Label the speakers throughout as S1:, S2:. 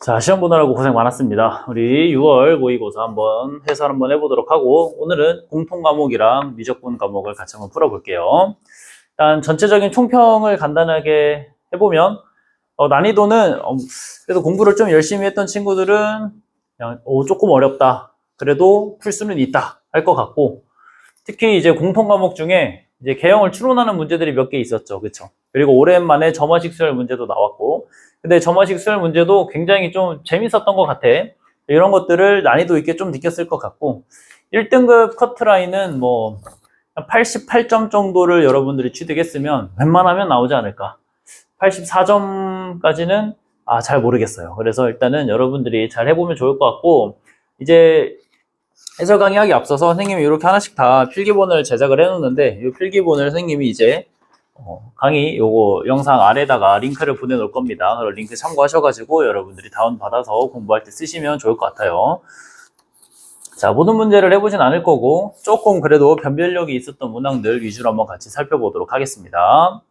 S1: 자, 시험 보느라고 고생 많았습니다. 우리 6월 모의고사 한번 해설 한번 해보도록 하고, 오늘은 공통 과목이랑 미적분 과목을 같이 한번 풀어볼게요. 일단 전체적인 총평을 간단하게 해보면, 난이도는 그래도 공부를 좀 열심히 했던 친구들은 그냥 조금 어렵다, 그래도 풀 수는 있다 할 것 같고, 특히 이제 공통 과목 중에 이제 개형을 추론하는 문제들이 몇 개 있었죠, 그렇죠? 그리고 오랜만에 점화식 수열 문제도 나왔고, 근데 점화식 수열 문제도 굉장히 좀 재밌었던 것 같아. 이런 것들을 난이도 있게 좀 느꼈을 것 같고, 1등급 커트라인은 뭐 88점 정도를 여러분들이 취득했으면 웬만하면 나오지 않을까. 84점까지는 잘 모르겠어요. 그래서 일단은 여러분들이 잘 해보면 좋을 것 같고, 이제 해설 강의하기 앞서서 선생님이 이렇게 하나씩 다 필기본을 제작을 해놓는데, 이 필기본을 선생님이 이제 강의 요거 영상 아래다가 링크를 보내놓을 겁니다. 그럼 링크 참고하셔가지고 여러분들이 다운받아서 공부할 때 쓰시면 좋을 것 같아요. 자, 모든 문제를 해보진 않을 거고 조금 그래도 변별력이 있었던 문항들 위주로 한번 같이 살펴보도록 하겠습니다.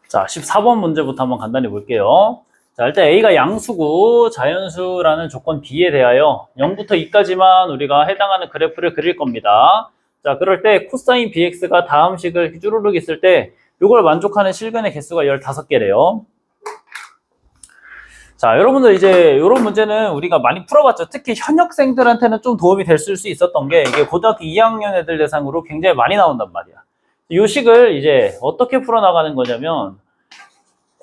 S1: 자, 14번 문제부터 한번 간단히 볼게요. 자, 일단 A가 양수고 자연수라는 조건 B에 대하여 0부터 2까지만 우리가 해당하는 그래프를 그릴 겁니다. 자, 그럴 때 코사인 BX가 다음 식을 쭈루룩 있을 때 이걸 만족하는 실근의 개수가 15개래요. 자, 여러분들 이제 이런 문제는 우리가 많이 풀어봤죠. 특히 현역생들한테는 좀 도움이 됐을 수 있었던 게 이게 고등학교 2학년 애들 대상으로 굉장히 많이 나온단 말이야. 이 식을 이제 어떻게 풀어나가는 거냐면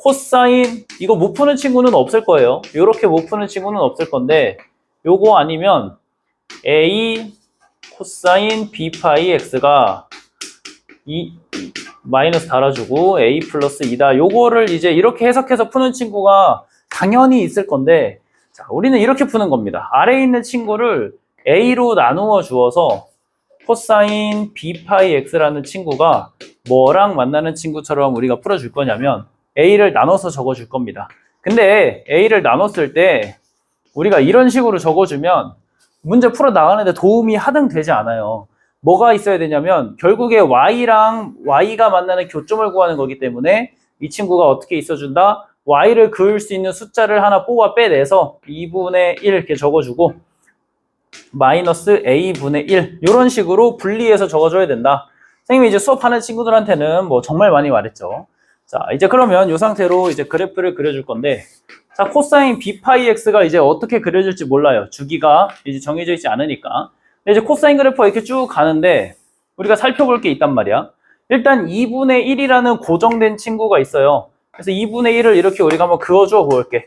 S1: 코사인 이거 못 푸는 친구는 없을 거예요. 이렇게 못 푸는 친구는 없을 건데 요거 아니면 A 코사인 B 파이 X가 마이너스 달아주고 A 플러스 2다. 요거를 이제 이렇게 해석해서 푸는 친구가 당연히 있을 건데, 자, 우리는 이렇게 푸는 겁니다. 아래에 있는 친구를 A로 나누어 주어서 코사인 B 파이 X라는 친구가 뭐랑 만나는 친구처럼 우리가 풀어줄 거냐면 A를 나눠서 적어줄 겁니다. 근데 A를 나눴을 때 우리가 이런 식으로 적어주면 문제 풀어 나가는데 도움이 하등 되지 않아요. 뭐가 있어야 되냐면 결국에 Y랑 Y가 만나는 교점을 구하는 거기 때문에 이 친구가 어떻게 있어준다? Y를 그을 수 있는 숫자를 하나 뽑아 빼내서 2분의 1 이렇게 적어주고 마이너스 A분의 1 이런 식으로 분리해서 적어줘야 된다. 선생님이 이제 수업하는 친구들한테는 뭐 정말 많이 말했죠. 자, 이제 그러면 이 상태로 이제 그래프를 그려줄 건데, 자, 코사인 B 파이 X가 이제 어떻게 그려질지 몰라요. 주기가 이제 정해져 있지 않으니까. 근데 이제 코사인 그래프가 이렇게 쭉 가는데 우리가 살펴볼 게 있단 말이야. 일단 2분의 1이라는 고정된 친구가 있어요. 그래서 2분의 1을 이렇게 우리가 한번 그어줘 볼게.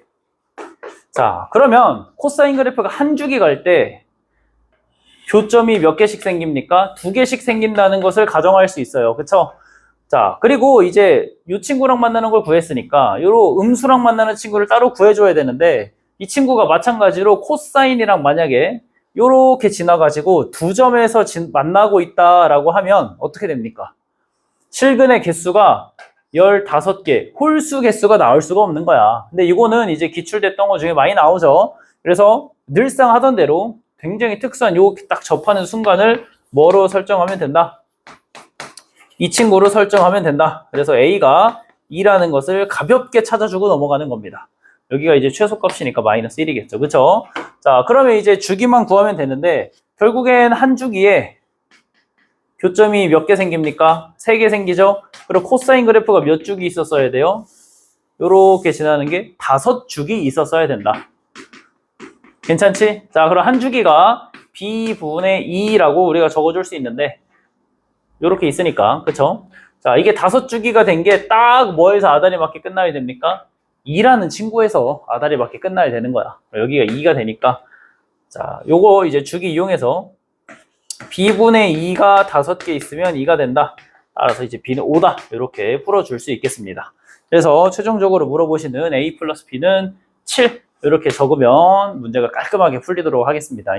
S1: 자, 그러면 코사인 그래프가 한 주기 갈 때 교점이 몇 개씩 생깁니까? 2개씩 생긴다는 것을 가정할 수 있어요. 그쵸? 자, 그리고 이제 이 친구랑 만나는 걸 구했으니까 요 음수랑 만나는 친구를 따로 구해줘야 되는데 이 친구가 마찬가지로 코사인이랑 만약에 요렇게 지나가지고 두 점에서 만나고 있다라고 하면 어떻게 됩니까? 실근의 개수가 15개, 홀수 개수가 나올 수가 없는 거야. 근데 이거는 이제 기출됐던 것 중에 많이 나오죠. 그래서 늘상 하던 대로 굉장히 특수한 요 딱 접하는 순간을 뭐로 설정하면 된다? 이 친구로 설정하면 된다. 그래서 A가 2라는 것을 가볍게 찾아주고 넘어가는 겁니다. 여기가 이제 최소값이니까 마이너스 1이겠죠. 그쵸? 자, 그러면 이제 주기만 구하면 되는데, 결국엔 한 주기에 교점이 몇 개 생깁니까? 3개 생기죠? 그리고 코사인 그래프가 몇 주기 있었어야 돼요? 요렇게 지나는 게 5주기 있었어야 된다. 괜찮지? 자, 그럼 한 주기가 b분의 2라고 우리가 적어줄 수 있는데, 요렇게 있으니까, 그쵸? 자, 이게 5주기가 된 게 딱 뭐에서 아다리 맞게 끝나야 됩니까? 2라는 친구에서 아다리 맞게 끝나야 되는 거야. 여기가 2가 되니까. 자, 요거 이제 주기 이용해서 b분의 2가 5개 있으면 2가 된다. 따라서 이제 b는 5다. 이렇게 풀어줄 수 있겠습니다. 그래서 최종적으로 물어보시는 a 플러스 b는 7. 이렇게 적으면 문제가 깔끔하게 풀리도록 하겠습니다.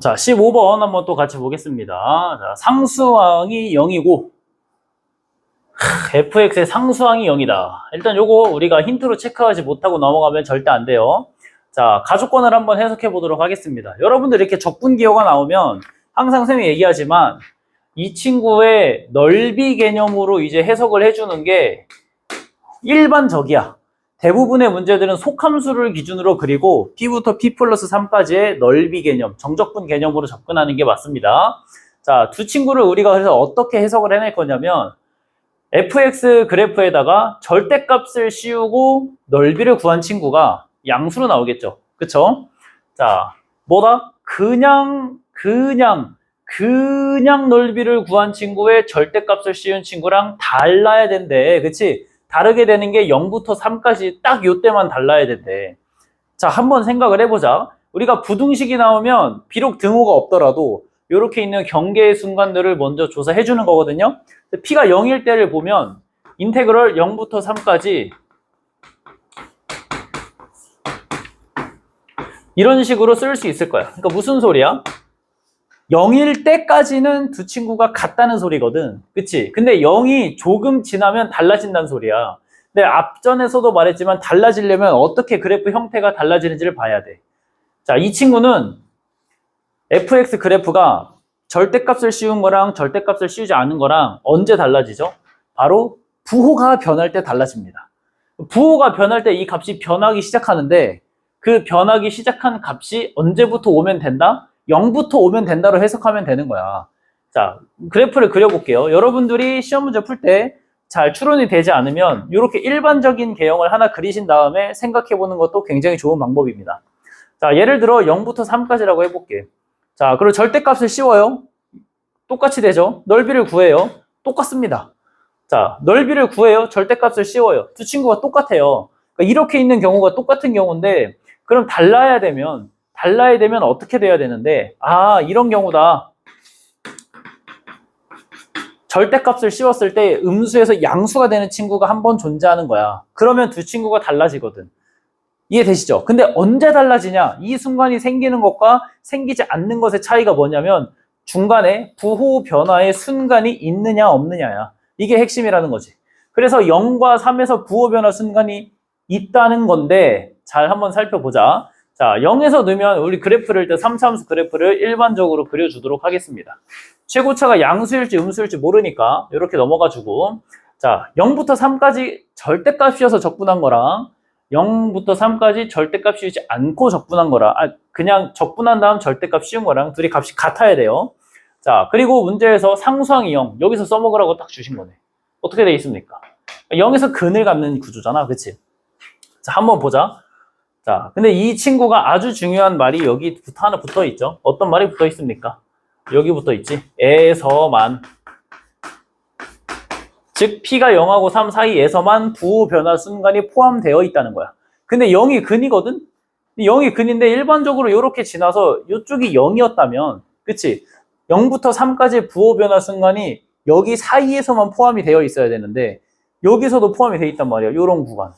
S1: 자, 15번 한번 또 같이 보겠습니다. 자, 상수항이 0이고 fx의 상수항이 0이다. 일단 요거 우리가 힌트로 체크하지 못하고 넘어가면 절대 안 돼요. 자, 가족권을 한번 해석해 보도록 하겠습니다. 여러분들 이렇게 적분기호가 나오면 항상 쌤이 얘기하지만 이 친구의 넓이 개념으로 이제 해석을 해주는 게 일반적이야. 대부분의 문제들은 속함수를 기준으로 그리고 P부터 P 플러스 3까지의 넓이 개념, 정적분 개념으로 접근하는 게 맞습니다. 자, 두 친구를 우리가 그래서 어떻게 해석을 해낼 거냐면 fx 그래프에다가 절대값을 씌우고 넓이를 구한 친구가 양수로 나오겠죠. 그쵸? 자, 뭐다? 그냥 넓이를 구한 친구의 절대값을 씌운 친구랑 달라야 된대. 그치? 다르게 되는 게 0부터 3까지 딱 요때만 달라야 된대. 자, 한번 생각을 해보자. 우리가 부등식이 나오면 비록 등호가 없더라도 이렇게 있는 경계의 순간들을 먼저 조사해 주는 거거든요. P가 0일 때를 보면 인테그럴 0부터 3까지 이런 식으로 쓸 수 있을 거야. 그러니까 무슨 소리야? 0일 때까지는 두 친구가 같다는 소리거든. 그치? 근데 0이 조금 지나면 달라진다는 소리야. 근데 앞전에서도 말했지만 달라지려면 어떻게 그래프 형태가 달라지는지를 봐야 돼. 자, 이 친구는 fx 그래프가 절대값을 씌운 거랑 절대값을 씌우지 않은 거랑 언제 달라지죠? 바로 부호가 변할 때 달라집니다. 부호가 변할 때 이 값이 변하기 시작하는데 그 변하기 시작한 값이 언제부터 오면 된다? 0부터 오면 된다로 해석하면 되는 거야. 자, 그래프를 그려볼게요. 여러분들이 시험 문제 풀 때 잘 추론이 되지 않으면 이렇게 일반적인 개형을 하나 그리신 다음에 생각해보는 것도 굉장히 좋은 방법입니다. 자, 예를 들어 0부터 3까지라고 해볼게. 자, 그리고 절대값을 씌워요. 똑같이 되죠? 넓이를 구해요. 똑같습니다. 자, 넓이를 구해요. 절대값을 씌워요. 두 친구가 똑같아요. 그러니까 이렇게 있는 경우가 똑같은 경우인데 그럼 달라야 되면 어떻게 돼야 되는데 이런 경우다. 절대값을 씌웠을 때 음수에서 양수가 되는 친구가 한 번 존재하는 거야. 그러면 두 친구가 달라지거든. 이해되시죠? 근데 언제 달라지냐? 이 순간이 생기는 것과 생기지 않는 것의 차이가 뭐냐면 중간에 부호 변화의 순간이 있느냐 없느냐야. 이게 핵심이라는 거지. 그래서 0과 3에서 부호 변화 순간이 있다는 건데 잘 한번 살펴보자. 자, 0에서 넣으면 우리 그래프를 때 3차함수 그래프를 일반적으로 그려주도록 하겠습니다. 최고차가 양수일지 음수일지 모르니까 이렇게 넘어가지고 자, 0부터 3까지 절대값이어서 적분한 거랑 0부터 3까지 절대값 씌우지 않고 적분한 거라 그냥 적분한 다음 절대값 씌운 거랑 둘이 값이 같아야 돼요. 자, 그리고 문제에서 상수항이 0 여기서 써먹으라고 딱 주신 거네. 어떻게 돼 있습니까? 0에서 근을 갖는 구조잖아, 그치? 자, 한번 보자. 자, 근데 이 친구가 아주 중요한 말이 여기 하나 붙어 있죠. 어떤 말이 붙어 있습니까? 여기 붙어 있지. 에서만. 즉 P가 0하고 3 사이에서만 부호 변화 순간이 포함되어 있다는 거야. 근데 0이 근이거든? 0이 근인데 일반적으로 이렇게 지나서 이쪽이 0이었다면 그치? 0부터 3까지 부호 변화 순간이 여기 사이에서만 포함이 되어 있어야 되는데 여기서도 포함이 되어 있단 말이야. 이런 구간.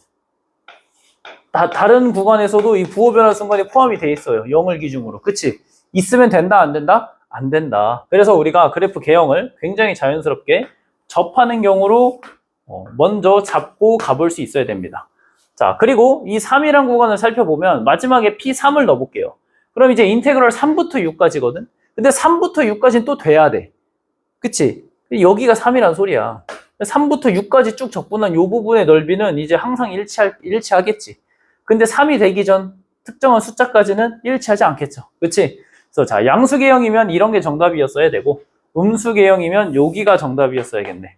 S1: 다른 구간에서도 이 부호 변화 순간이 포함이 되어 있어요. 0을 기준으로. 그치? 있으면 된다, 안 된다? 안 된다. 그래서 우리가 그래프 개형을 굉장히 자연스럽게 접하는 경우로 먼저 잡고 가볼 수 있어야 됩니다. 자, 그리고 이 3이란 구간을 살펴보면 마지막에 P3을 넣어볼게요. 그럼 이제 인테그럴 3부터 6까지거든? 근데 3부터 6까지는 또 돼야 돼. 그치? 여기가 3이란 소리야. 3부터 6까지 쭉 적분한 이 부분의 넓이는 이제 항상 일치하겠지. 근데 3이 되기 전 특정한 숫자까지는 일치하지 않겠죠. 그치? 그래서 자, 양수 개형이면 이런 게 정답이었어야 되고 음수 개형이면 여기가 정답이었어야겠네.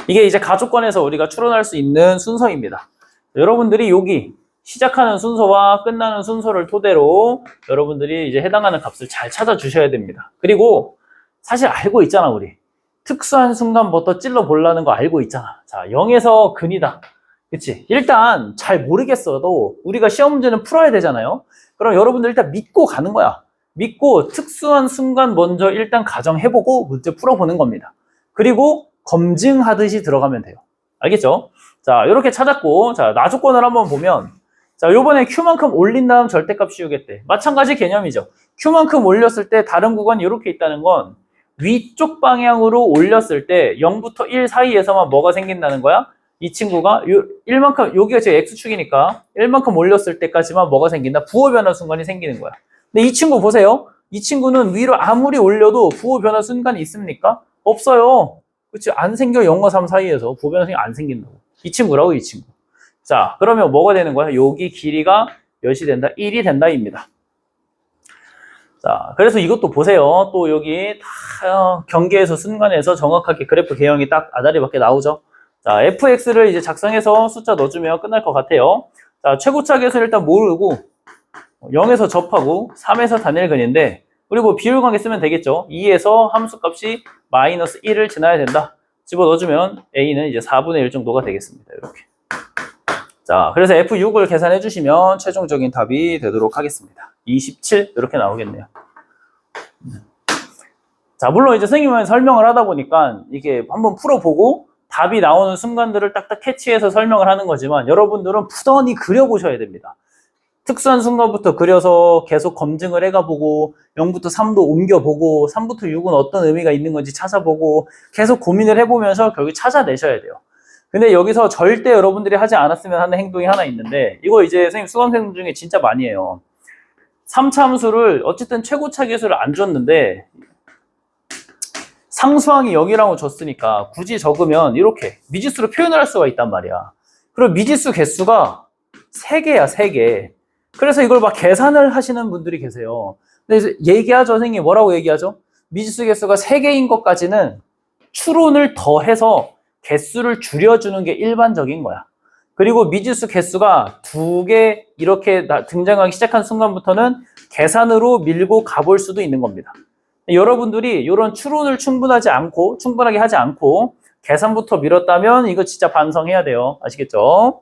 S1: 이게 이제 가족권에서 우리가 추론할 수 있는 순서입니다. 여러분들이 여기 시작하는 순서와 끝나는 순서를 토대로 여러분들이 이제 해당하는 값을 잘 찾아주셔야 됩니다. 그리고 사실 알고 있잖아, 우리. 특수한 순간부터 찔러보려는 거 알고 있잖아. 자, 0에서 근이다. 그치? 일단 잘 모르겠어도 우리가 시험 문제는 풀어야 되잖아요. 그럼 여러분들 일단 믿고 가는 거야. 믿고 특수한 순간 먼저 일단 가정해보고 문제 풀어보는 겁니다. 그리고 검증하듯이 들어가면 돼요. 알겠죠? 자, 이렇게 찾았고, 자, 나조건을 한번 보면, 자, 요번에 Q만큼 올린 다음 절대값 씌우겠대. 마찬가지 개념이죠. Q만큼 올렸을 때 다른 구간이 이렇게 있다는 건 위쪽 방향으로 올렸을 때 0부터 1 사이에서만 뭐가 생긴다는 거야? 이 친구가 1만큼, 여기가 제 X축이니까 1만큼 올렸을 때까지만 뭐가 생긴다? 부호 변화 순간이 생기는 거야. 근데 이 친구 보세요. 이 친구는 위로 아무리 올려도 부호 변화 순간이 있습니까? 없어요. 그치? 안 생겨. 0과 3 사이에서 부호 변화 순간이 안 생긴다고. 이 친구라고, 이 친구. 자, 그러면 뭐가 되는 거야? 여기 길이가 몇이 된다? 1이 된다입니다. 자, 그래서 이것도 보세요. 또 여기 다 경계에서 순간에서 정확하게 그래프 개형이 딱 아다리밖에 나오죠. 자, fx를 이제 작성해서 숫자 넣어주면 끝날 것 같아요. 자, 최고차 계수를 일단 모르고 0에서 접하고 3에서 단일근인데 우리 뭐 비율관계 쓰면 되겠죠. 2에서 함수값이 마이너스 1을 지나야 된다. 집어 넣어주면 a는 이제 4분의 1 정도가 되겠습니다. 이렇게. 자, 그래서 F6을 계산해 주시면 최종적인 답이 되도록 하겠습니다. 27 이렇게 나오겠네요. 자, 물론 이제 선생님은 설명을 하다 보니까 이게 한번 풀어보고 답이 나오는 순간들을 딱딱 캐치해서 설명을 하는 거지만 여러분들은 푸던히 그려보셔야 됩니다. 특수한 순간부터 그려서 계속 검증을 해가보고 0부터 3도 옮겨보고 3부터 6은 어떤 의미가 있는 건지 찾아보고 계속 고민을 해보면서 결국 찾아내셔야 돼요. 근데 여기서 절대 여러분들이 하지 않았으면 하는 행동이 하나 있는데 이거 이제 선생님 수강생 중에 진짜 많이 해요. 3차 함수를 어쨌든 최고차 계수를 안 줬는데 상수항이 0이라고 줬으니까 굳이 적으면 이렇게 미지수로 표현을 할 수가 있단 말이야. 그리고 미지수 개수가 3개야, 3개. 그래서 이걸 막 계산을 하시는 분들이 계세요. 근데 얘기하죠, 선생님. 뭐라고 얘기하죠? 미지수 개수가 3개인 것까지는 추론을 더해서 개수를 줄여주는 게 일반적인 거야. 그리고 미지수 개수가 2개 이렇게 등장하기 시작한 순간부터는 계산으로 밀고 가볼 수도 있는 겁니다. 여러분들이 이런 추론을 충분하게 하지 않고 계산부터 밀었다면 이거 진짜 반성해야 돼요. 아시겠죠?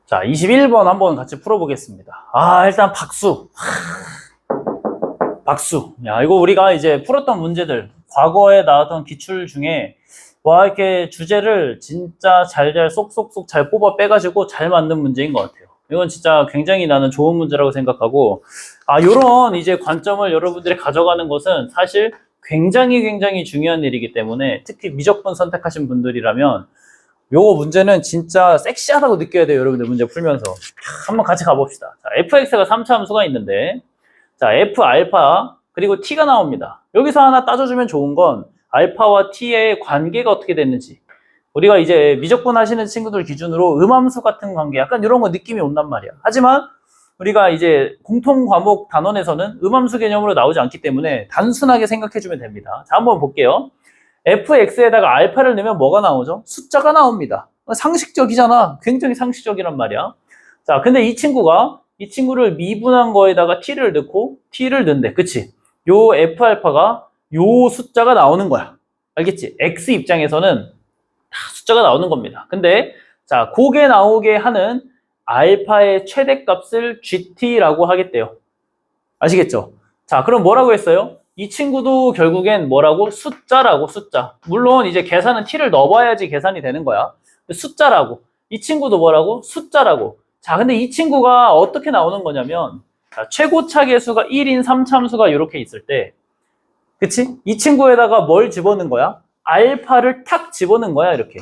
S1: 자, 21번 한번 같이 풀어보겠습니다. 일단 박수. 박수. 야, 이거 우리가 이제 풀었던 문제들, 과거에 나왔던 기출 중에, 이렇게 주제를 진짜 쏙쏙쏙 잘 뽑아 빼가지고 잘 만든 문제인 것 같아요. 이건 진짜 굉장히 나는 좋은 문제라고 생각하고, 요런 이제 관점을 여러분들이 가져가는 것은 사실 굉장히 중요한 일이기 때문에, 특히 미적분 선택하신 분들이라면, 요거 문제는 진짜 섹시하다고 느껴야 돼요. 여러분들 문제 풀면서. 한번 같이 가봅시다. 자, fx가 3차 함수가 있는데, 자, f 알파 그리고 t가 나옵니다. 여기서 하나 따져주면 좋은 건 알파와 t의 관계가 어떻게 됐는지. 우리가 이제 미적분 하시는 친구들 기준으로 음함수 같은 관계, 약간 이런 거 느낌이 온단 말이야. 하지만 우리가 이제 공통 과목 단원에서는 음함수 개념으로 나오지 않기 때문에 단순하게 생각해주면 됩니다. 자, 한번 볼게요. fx에다가 알파를 넣으면 뭐가 나오죠? 숫자가 나옵니다. 상식적이잖아. 굉장히 상식적이란 말이야. 자, 근데 이 친구를 미분한 거에다가 t를 넣고 t를 넣는데, 그치? 요 f 알파가 요 숫자가 나오는 거야. 알겠지? x 입장에서는 다 숫자가 나오는 겁니다. 근데 자, 그게 나오게 하는 알파의 최대값을 gt라고 하겠대요. 아시겠죠? 자, 그럼 뭐라고 했어요? 이 친구도 결국엔 뭐라고? 숫자라고, 숫자. 물론 이제 계산은 t를 넣어봐야지 계산이 되는 거야. 숫자라고. 이 친구도 뭐라고? 숫자라고. 자, 근데 이 친구가 어떻게 나오는 거냐면, 자, 최고차 계수가 1인 3참수가 이렇게 있을 때, 그치? 이 친구에다가 뭘 집어넣은 거야? 알파를 탁 집어넣은 거야, 이렇게.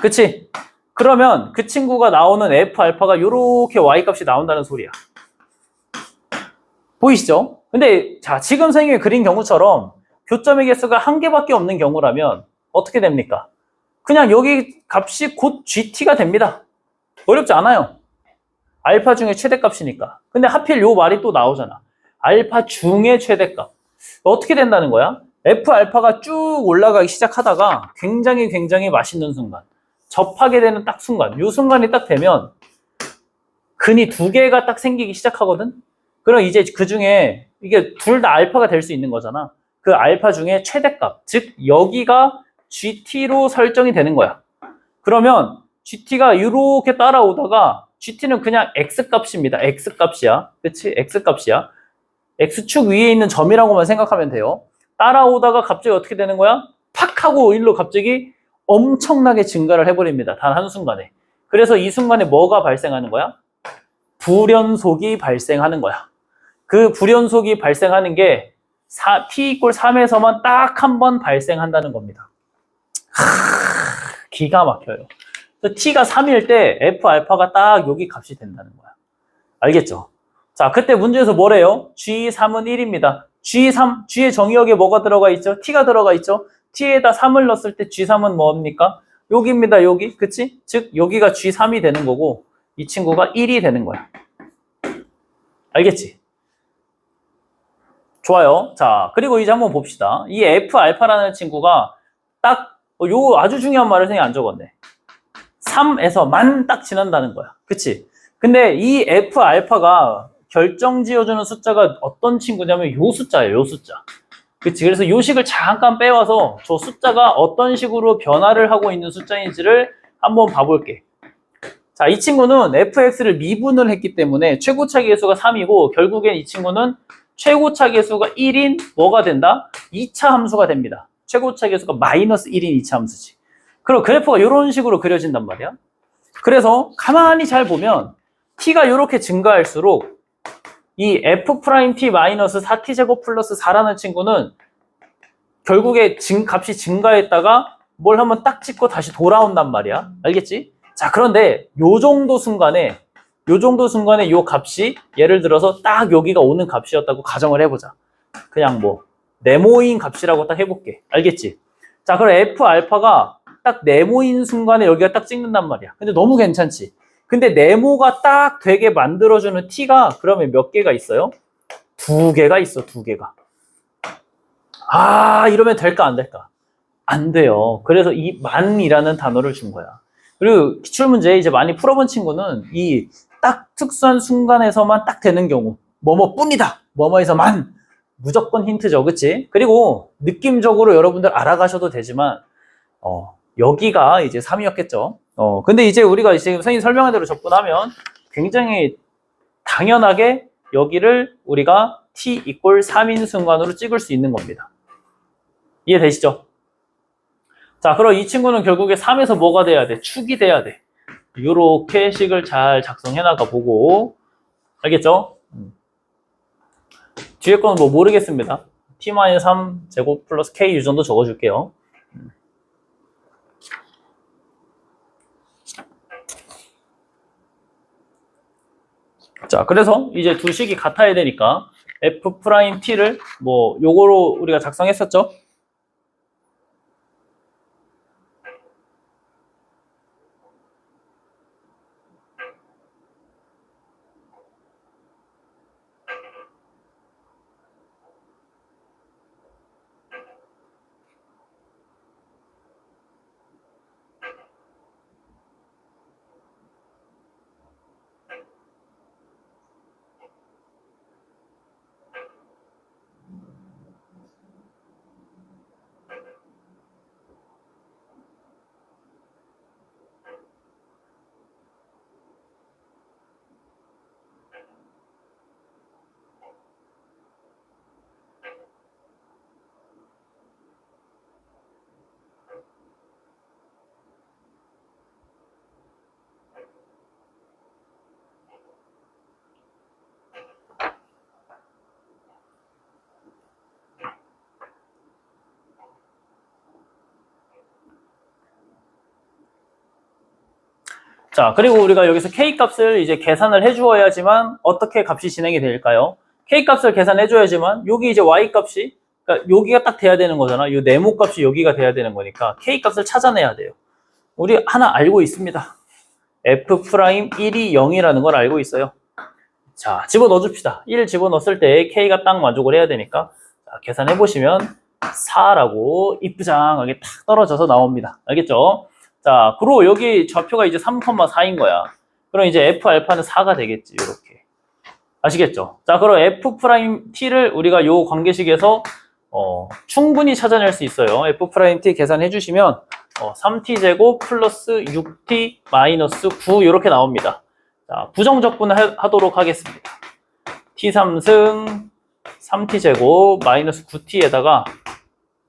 S1: 그치? 그러면 그 친구가 나오는 f 알파가 이렇게 y 값이 나온다는 소리야. 보이시죠? 근데 자, 지금 선생님이 그린 경우처럼 교점의 개수가 한 개밖에 없는 경우라면 어떻게 됩니까? 그냥 여기 값이 곧 GT가 됩니다. 어렵지 않아요. 알파 중에 최대값이니까. 근데 하필 요 말이 또 나오잖아. 알파 중의 최대값. 어떻게 된다는 거야? F 알파가 쭉 올라가기 시작하다가 굉장히 맛있는 순간. 접하게 되는 딱 순간. 요 순간이 딱 되면 근이 두 개가 딱 생기기 시작하거든? 그럼 이제 그 중에 이게 둘 다 알파가 될 수 있는 거잖아. 그 알파 중에 최대값. 즉, 여기가 GT로 설정이 되는 거야. 그러면 GT가 이렇게 따라오다가 GT는 그냥 X값입니다. X값이야. 그치? X값이야. X축 위에 있는 점이라고만 생각하면 돼요. 따라오다가 갑자기 어떻게 되는 거야? 팍 하고 일로 갑자기 엄청나게 증가를 해버립니다. 단 한순간에. 그래서 이 순간에 뭐가 발생하는 거야? 불연속이 발생하는 거야. 그 불연속이 발생하는 게 t = 3에서만 딱 한 번 발생한다는 겁니다. 기가 막혀요. t가 3일 때 f 알파가 딱 여기 값이 된다는 거야. 알겠죠? 자, 그때 문제에서 뭐래요? G3은 1입니다. G3, G의 정의역에 뭐가 들어가 있죠? t가 들어가 있죠? t에다 3을 넣었을 때 G3은 뭡니까? 여기입니다, 여기. 그치? 즉, 여기가 G3이 되는 거고, 이 친구가 1이 되는 거야. 알겠지? 좋아요. 자, 그리고 이제 한번 봅시다. 이 F 알파라는 친구가 딱, 요 아주 중요한 말을 생각 안 적었네. 3에서 만 딱 지난다는 거야. 그치? 근데 이 F 알파가 결정 지어주는 숫자가 어떤 친구냐면 요 숫자예요, 요 숫자. 그치? 그래서 요 식을 잠깐 빼와서 저 숫자가 어떤 식으로 변화를 하고 있는 숫자인지를 한번 봐볼게. 자, 이 친구는 fx를 미분을 했기 때문에 최고차 계수가 3이고 결국엔 이 친구는 최고차 계수가 1인 뭐가 된다? 2차 함수가 됩니다. 최고차 계수가 마이너스 1인 2차 함수지. 그럼 그래프가 이런 식으로 그려진단 말이야. 그래서 가만히 잘 보면 t가 이렇게 증가할수록 이 f't 마이너스 4t제곱 플러스 4라는 친구는 결국에 값이 증가했다가 뭘 한번 딱 찍고 다시 돌아온단 말이야. 알겠지? 자, 그런데 요 정도 순간에 요 값이 예를 들어서 딱 여기가 오는 값이었다고 가정을 해보자. 그냥 뭐 네모인 값이라고 딱 해볼게. 알겠지? 자, 그럼 f 알파가 딱 네모인 순간에 여기가 딱 찍는단 말이야. 근데 너무 괜찮지? 근데 네모가 딱 되게 만들어주는 t가 그러면 몇 개가 있어요? 2개가 있어, 2개가. 아, 이러면 될까 안 될까? 안 돼요. 그래서 이 만이라는 단어를 준 거야. 그리고 기출문제 이제 많이 풀어본 친구는 이 딱 특수한 순간에서만 딱 되는 경우 뭐뭐뿐이다. 뭐뭐에서만 무조건 힌트죠. 그치? 그리고 느낌적으로 여러분들 알아가셔도 되지만 여기가 이제 3이었겠죠. 근데 이제 우리가 이제 선생님 설명한 대로 접근하면 굉장히 당연하게 여기를 우리가 t 이꼴 3인 순간으로 찍을 수 있는 겁니다. 이해되시죠? 자, 그럼 이 친구는 결국에 3에서 뭐가 돼야 돼? 축이 돼야 돼. 요렇게 식을 잘 작성해 나가 보고. 알겠죠? 뒤에 거는 뭐 모르겠습니다. t-3 제곱 플러스 k 유 정도 적어줄게요. 자, 그래서 이제 두 식이 같아야 되니까 f't를 뭐 요거로 우리가 작성했었죠? 자, 그리고 우리가 여기서 k 값을 이제 계산을 해주어야지만 어떻게 값이 진행이 될까요? k 값을 계산해줘야지만 여기 이제 y 값이 그러니까 여기가 딱 돼야 되는 거잖아. 이 네모 값이 여기가 돼야 되는 거니까 k 값을 찾아내야 돼요. 우리 하나 알고 있습니다. f'1이 0이라는 걸 알고 있어요. 자, 집어넣어줍시다. 1 집어넣었을 때 k가 딱 만족을 해야 되니까 자, 계산해보시면 4라고 이쁘장하게 탁 떨어져서 나옵니다. 알겠죠? 자, 그리고 여기 좌표가 이제 3,4인 거야. 그럼 이제 f 알파는 4가 되겠지, 이렇게. 아시겠죠? 자, 그럼 f't를 우리가 요 관계식에서 충분히 찾아낼 수 있어요. f't 계산해 주시면 3t제곱 플러스 6t 마이너스 9 이렇게 나옵니다. 자, 부정적분 하도록 하겠습니다. t3승 3t제곱 마이너스 9t에다가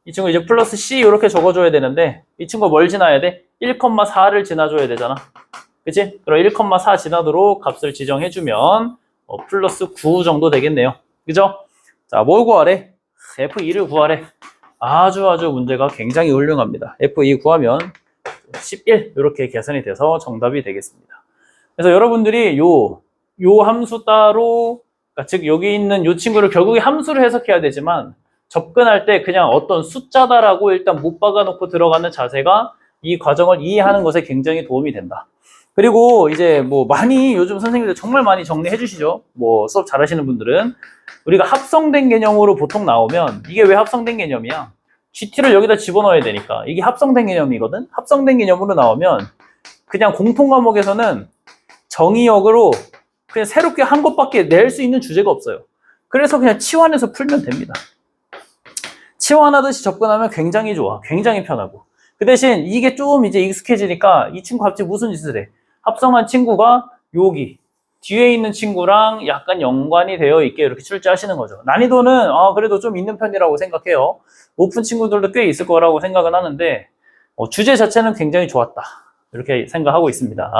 S1: 이 친구 이제 플러스 c 이렇게 적어줘야 되는데 이 친구 뭘 지나야 돼? 1,4를 지나줘야 되잖아. 그치? 그럼 1,4 지나도록 값을 지정해주면 플러스 9 정도 되겠네요. 그죠? 자, 뭘 구하래? F2를 구하래. 아주 문제가 굉장히 훌륭합니다. F2 구하면 11 이렇게 계산이 돼서 정답이 되겠습니다. 그래서 여러분들이 요 함수 따로 그러니까 즉 여기 있는 요 친구를 결국에 함수를 해석해야 되지만 접근할 때 그냥 어떤 숫자다라고 일단 못 박아놓고 들어가는 자세가 이 과정을 이해하는 것에 굉장히 도움이 된다. 그리고 이제 뭐 많이 요즘 선생님들 정말 많이 정리해 주시죠. 뭐 수업 잘하시는 분들은 우리가 합성된 개념으로 보통 나오면 이게 왜 합성된 개념이야? GT를 여기다 집어넣어야 되니까 이게 합성된 개념이거든. 합성된 개념으로 나오면 그냥 공통 과목에서는 정의역으로 그냥 새롭게 한 것밖에 낼 수 있는 주제가 없어요. 그래서 그냥 치환해서 풀면 됩니다. 치환하듯이 접근하면 굉장히 좋아. 굉장히 편하고. 그 대신 이게 좀 이제 익숙해지니까 이 친구 갑자기 무슨 짓을 해? 합성한 친구가 여기 뒤에 있는 친구랑 약간 연관이 되어 있게 이렇게 출제하시는 거죠. 난이도는 그래도 좀 있는 편이라고 생각해요. 높은 친구들도 꽤 있을 거라고 생각은 하는데 주제 자체는 굉장히 좋았다. 이렇게 생각하고 있습니다.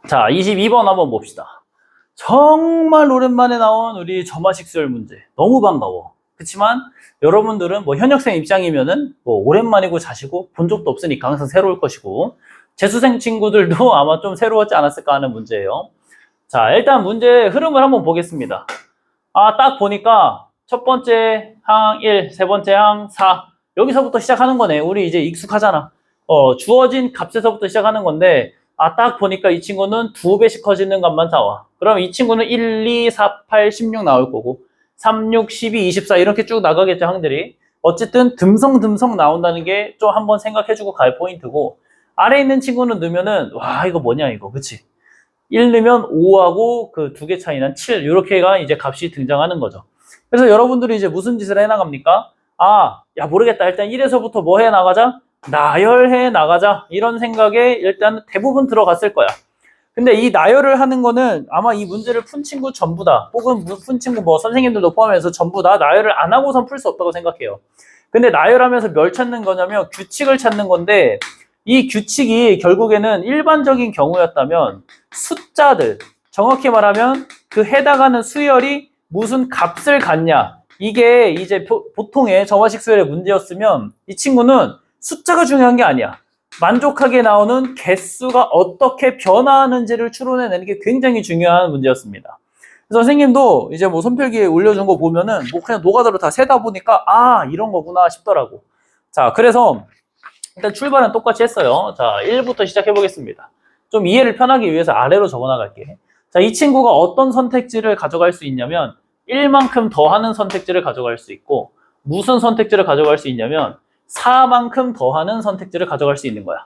S1: 자, 22번 한번 봅시다. 정말 오랜만에 나온 우리 점화식수열 문제. 너무 반가워. 그렇지만 여러분들은 뭐 현역생 입장이면은 뭐 오랜만이고 자시고 본 적도 없으니까 항상 새로울 것이고 재수생 친구들도 아마 좀 새로웠지 않았을까 하는 문제예요. 자, 일단 문제 흐름을 한번 보겠습니다. 딱 보니까 첫 번째 항 1, 세 번째 항 4. 여기서부터 시작하는 거네. 우리 이제 익숙하잖아. 주어진 값에서부터 시작하는 건데 딱 보니까 이 친구는 2배씩 커지는 값만 나와. 그럼 이 친구는 1, 2, 4, 8, 16 나올 거고 3, 6, 12, 24 이렇게 쭉 나가겠죠, 항들이. 어쨌든 듬성듬성 나온다는 게 좀 한번 생각해주고 갈 포인트고 아래에 있는 친구는 넣으면은 와 이거 뭐냐 이거 그치? 1 넣으면 5하고 그 두 개 차이 난 7 이렇게가 이제 값이 등장하는 거죠. 그래서 여러분들이 이제 무슨 짓을 해 나갑니까? 야 모르겠다. 일단 1에서부터 뭐 해 나가자? 나열해 나가자 이런 생각에 일단 대부분 들어갔을 거야. 근데 이 나열을 하는 거는 아마 이 문제를 푼 친구 전부 다 혹은 푼 친구 뭐 선생님들도 포함해서 전부 다 나열을 안 하고선 풀 수 없다고 생각해요. 근데 나열하면서 뭘 찾는 거냐면 규칙을 찾는 건데 이 규칙이 결국에는 일반적인 경우였다면 숫자들 정확히 말하면 그 해당하는 수열이 무슨 값을 갖냐 이게 이제 보통의 점화식 수열의 문제였으면 이 친구는 숫자가 중요한 게 아니야. 만족하게 나오는 개수가 어떻게 변화하는지를 추론해내는 게 굉장히 중요한 문제였습니다. 그래서 선생님도 이제 뭐 손필기에 올려준 거 보면은 뭐 그냥 노가다로 다 세다 보니까 이런 거구나 싶더라고. 자, 그래서 일단 출발은 똑같이 했어요. 자, 1부터 시작해 보겠습니다. 좀 이해를 편하게 위해서 아래로 적어 나갈게. 자, 이 친구가 어떤 선택지를 가져갈 수 있냐면 1만큼 더하는 선택지를 가져갈 수 있고 무슨 선택지를 가져갈 수 있냐면 4만큼 더하는 선택지를 가져갈 수 있는 거야.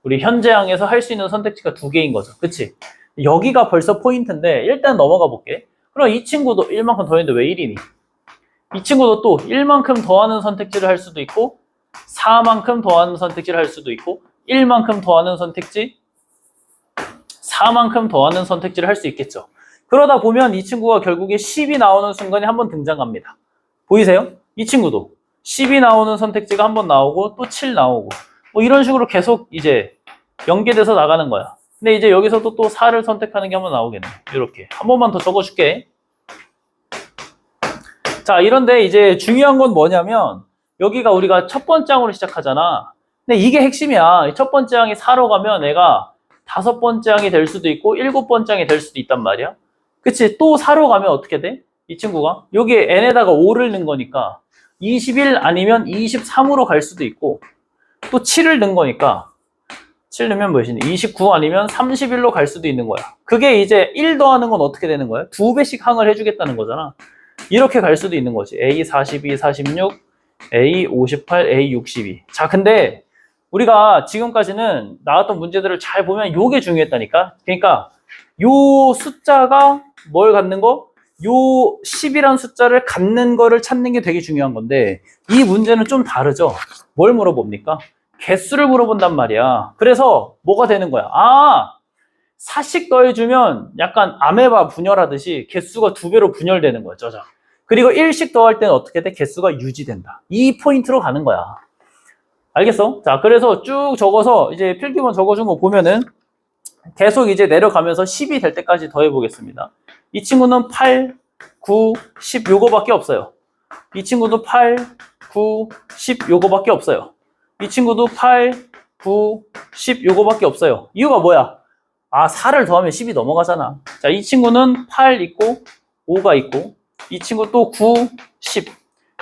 S1: 우리 현재항에서 할 수 있는 선택지가 2개인 거죠. 그치? 여기가 벌써 포인트인데 일단 넘어가 볼게. 그럼 이 친구도 1만큼 더했는데 왜 1이니? 이 친구도 또 1만큼 더하는 선택지를 할 수도 있고 4만큼 더하는 선택지를 할 수도 있고 1만큼 더하는 선택지 4만큼 더하는 선택지를 할 수 있겠죠. 그러다 보면 이 친구가 결국에 10이 나오는 순간이 한번 등장합니다. 보이세요? 이 친구도 10이 나오는 선택지가 한번 나오고 또 7 나오고 뭐 이런 식으로 계속 이제 연계돼서 나가는 거야. 근데 이제 여기서도 또 4를 선택하는 게 한번 나오겠네. 이렇게 한 번만 더 적어줄게. 자, 이런데 이제 중요한 건 뭐냐면 여기가 우리가 첫 번째 항으로 시작하잖아. 근데 이게 핵심이야. 첫 번째 항이 4로 가면 애가 5번째 항이 될 수도 있고 7번째 항이 될 수도 있단 말이야. 그치? 또 4로 가면 어떻게 돼? 이 친구가 여기에 n에다가 5를 넣은 거니까 21 아니면 23으로 갈 수도 있고 또 7을 넣은 거니까 7 넣으면 몇이니? 29 아니면 31로 갈 수도 있는 거야. 그게 이제 1 더하는 건 어떻게 되는 거야? 2배씩 항을 해주겠다는 거잖아. 이렇게 갈 수도 있는 거지. A 42, 46, A 58, A 62. 자, 근데 우리가 지금까지는 나왔던 문제들을 잘 보면 요게 중요했다니까. 그러니까 요 숫자가 뭘 갖는 거? 요 10이라는 숫자를 갖는 거를 찾는 게 되게 중요한 건데 이 문제는 좀 다르죠. 뭘 물어봅니까? 개수를 물어본단 말이야. 그래서 뭐가 되는 거야? 아, 4씩 더해주면 약간 아메바 분열하듯이 개수가 2배로 분열되는 거죠. 그리고 1씩 더할 때는 어떻게 돼? 개수가 유지된다. 이 포인트로 가는 거야. 알겠어? 자, 그래서 쭉 적어서 이제 필기본 적어준 거 보면은 계속 이제 내려가면서 10이 될 때까지 더해보겠습니다. 이 친구는 8, 9, 10 요거밖에 없어요. 이 친구도 8, 9, 10 요거밖에 없어요. 이 친구도 8, 9, 10 요거밖에 없어요. 이유가 뭐야? 아, 4를 더하면 10이 넘어가잖아. 자, 이 친구는 8 있고 5가 있고 이 친구 또 9, 10.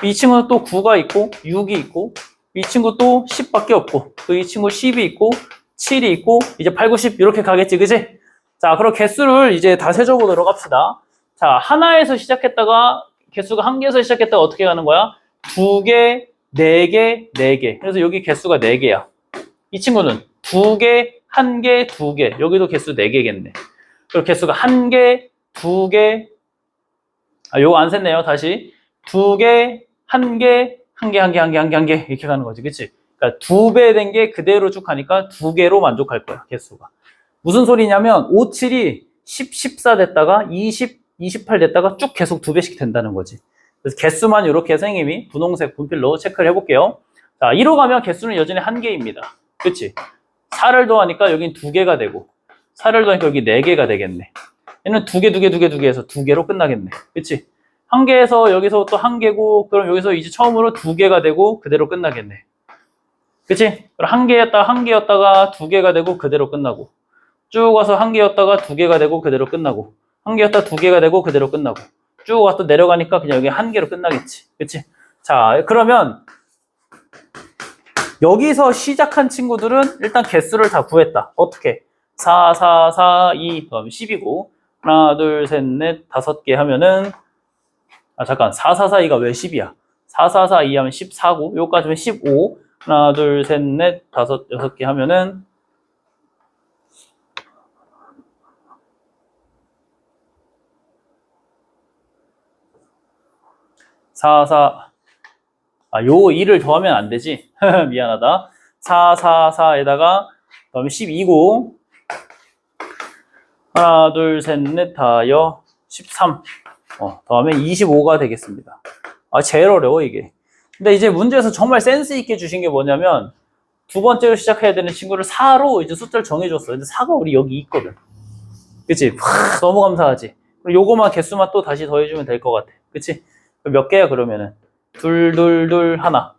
S1: 이 친구는 또 9가 있고 6이 있고 이 친구 또 10밖에 없고 또 이 친구 10이 있고 7이 있고 이제 8, 9, 10 이렇게 가겠지, 그지? 자, 그럼 개수를 이제 다 세줘보도록 합시다. 자, 하나에서 시작했다가 개수가 한 개에서 시작했다가 어떻게 가는 거야? 2개, 4개, 4개. 그래서 여기 개수가 4개야. 이 친구는 2개, 1개, 2개. 여기도 개수 4개겠네. 그리고 개수가 1개, 2개. 아, 요거 안 샜네요. 다시. 2개, 1개, 1개, 1개, 1개, 1개, 1개. 이렇게 가는 거지. 그치? 그러니까 2배 된 게 그대로 쭉 가니까 2개로 만족할 거야. 개수가. 무슨 소리냐면 5, 7이 10, 14 됐다가 20, 28 됐다가 쭉 계속 2배씩 된다는 거지. 그래서 개수만 이렇게 선생님이 분홍색 분필로 체크를 해볼게요. 자, 2로 가면 개수는 여전히 1개입니다. 그치? 4를 더하니까 여긴 2개가 되고 4를 더하니까 여기 4개가 되겠네. 얘는 2개, 2개, 2개, 2개 해서 2개로 끝나겠네. 그치? 1개에서 여기서 또 1개고 그럼 여기서 이제 처음으로 2개가 되고 그대로 끝나겠네. 그치? 그럼 1개였다가 1개였다가 2개가 되고 그대로 끝나고 쭉 와서 1개였다가 2개가 되고 그대로 끝나고 1개였다가 2개가 되고 그대로 끝나고 쭉 와서 내려가니까 그냥 여기 1개로 끝나겠지. 그치? 자, 그러면 여기서 시작한 친구들은 일단 개수를 다 구했다. 어떻게? 4, 4, 4, 2, 그럼 10이고 하나, 둘, 셋, 넷, 5개 하면은 아, 잠깐. 4, 4, 4, 2가 왜 10이야? 4, 4, 4, 2 하면 14고 요까지 하면 15. 하나, 둘, 셋, 넷, 5, 6개 하면은 4, 4, 아, 요 2를 더하면 안 되지. 미안하다. 4, 4, 4에다가 그다음에 12고 하나, 둘, 셋, 넷, 다여 13. 더하면 25가 되겠습니다. 아, 제일 어려워, 이게. 근데 이제 문제에서 정말 센스 있게 주신 게 뭐냐면 두 번째로 시작해야 되는 친구를 4로 이제 숫자를 정해줬어. 근데 4가 우리 여기 있거든. 그치? 너무 감사하지. 그리고 요거만 개수만 또 다시 더해주면 될 것 같아. 그치? 몇 개야, 그러면은? 둘, 둘, 둘, 하나.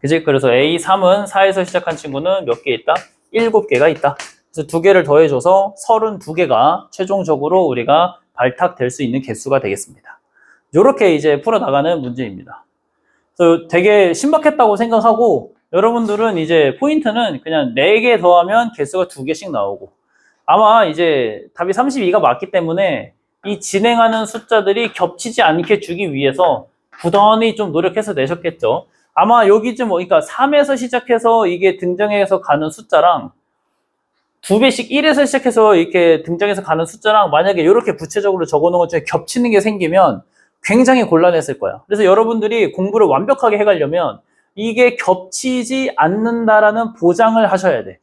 S1: 그치? 그래서 A3은 4에서 시작한 친구는 몇 개 있다? 7개가 있다. 그래서 2개를 더해줘서 32개가 최종적으로 우리가 발탁될 수 있는 개수가 되겠습니다. 이렇게 이제 풀어나가는 문제입니다. 그래서 되게 신박했다고 생각하고 여러분들은 이제 포인트는 그냥 4개 더하면 개수가 2개씩 나오고 아마 이제 답이 32가 맞기 때문에 이 진행하는 숫자들이 겹치지 않게 주기 위해서 부단히 좀 노력해서 내셨겠죠. 아마 여기쯤 그러니까 3에서 시작해서 이게 등장해서 가는 숫자랑 2배씩 1에서 시작해서 이렇게 등장해서 가는 숫자랑 만약에 이렇게 구체적으로 적어놓은 것 중에 겹치는 게 생기면 굉장히 곤란했을 거야. 그래서 여러분들이 공부를 완벽하게 해가려면 이게 겹치지 않는다라는 보장을 하셔야 돼.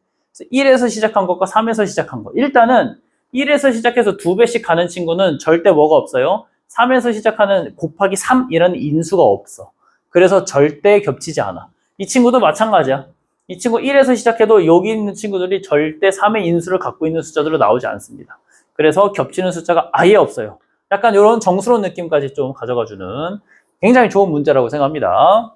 S1: 1에서 시작한 것과 3에서 시작한 것. 일단은 1에서 시작해서 2배씩 가는 친구는 절대 뭐가 없어요. 3에서 시작하는 곱하기 3이라는 인수가 없어. 그래서 절대 겹치지 않아. 이 친구도 마찬가지야. 이 친구 1에서 시작해도 여기 있는 친구들이 절대 3의 인수를 갖고 있는 숫자들로 나오지 않습니다. 그래서 겹치는 숫자가 아예 없어요. 약간 이런 정스러운 느낌까지 좀 가져가주는 굉장히 좋은 문제라고 생각합니다.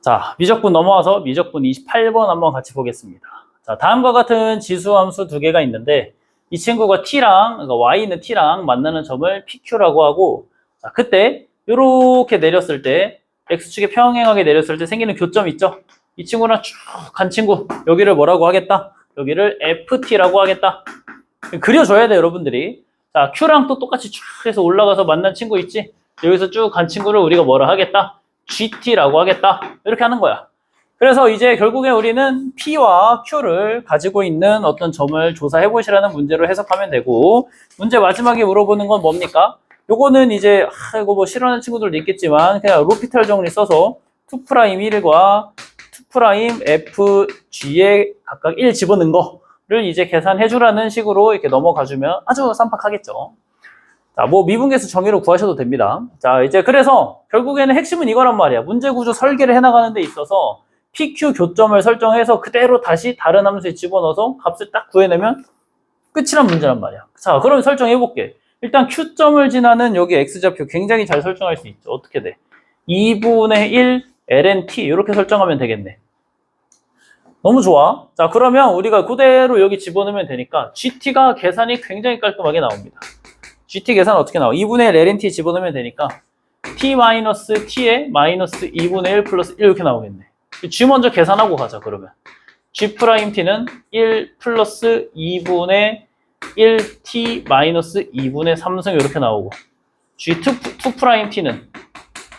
S1: 자, 미적분 넘어와서 미적분 28번 한번 같이 보겠습니다. 자, 다음과 같은 지수함수 두 개가 있는데 이 친구가 t랑, 그러니까 y는 t랑 만나는 점을 pq라고 하고, 자, 그때 이렇게 내렸을 때 x축에 평행하게 내렸을 때 생기는 교점 있죠? 이 친구랑 쭉 간 친구, 여기를 뭐라고 하겠다? 여기를 ft라고 하겠다. 그려줘야 돼, 여러분들이. 자, q랑 또 똑같이 쭉 해서 올라가서 만난 친구 있지? 여기서 쭉 간 친구를 우리가 뭐라 하겠다? gt라고 하겠다. 이렇게 하는 거야. 그래서 이제 결국에 우리는 P와 Q를 가지고 있는 어떤 점을 조사해 보시라는 문제로 해석하면 되고, 문제 마지막에 물어보는 건 뭡니까? 요거는 이제 이거 뭐 싫어하는 친구들도 있겠지만 그냥 로피탈 정리 써서 2'1과 2'FG에 각각 1 집어넣은 거를 이제 계산해 주라는 식으로 이렇게 넘어가 주면 아주 쌈박하겠죠. 자, 뭐 미분계수 정의로 구하셔도 됩니다. 자, 이제 그래서 결국에는 핵심은 이거란 말이야. 문제 구조 설계를 해나가는 데 있어서 PQ 교점을 설정해서 그대로 다시 다른 함수에 집어넣어서 값을 딱 구해내면 끝이란 문제란 말이야. 자, 그럼 설정해볼게. 일단 Q점을 지나는 여기 X좌표 굉장히 잘 설정할 수 있죠. 어떻게 돼? 2분의 1 ln(t) 이렇게 설정하면 되겠네. 너무 좋아. 자, 그러면 우리가 그대로 여기 집어넣으면 되니까 GT가 계산이 굉장히 깔끔하게 나옵니다. GT 계산 어떻게 나와? 2분의 1 ln(t) 집어넣으면 되니까 t-t에 마이너스 2분의 1 플러스 1 이렇게 나오겠네. G 먼저 계산하고 가자, 그러면. G'T는 1 플러스 2분의 1t 마이너스 2분의 3승 이렇게 나오고, G2'T는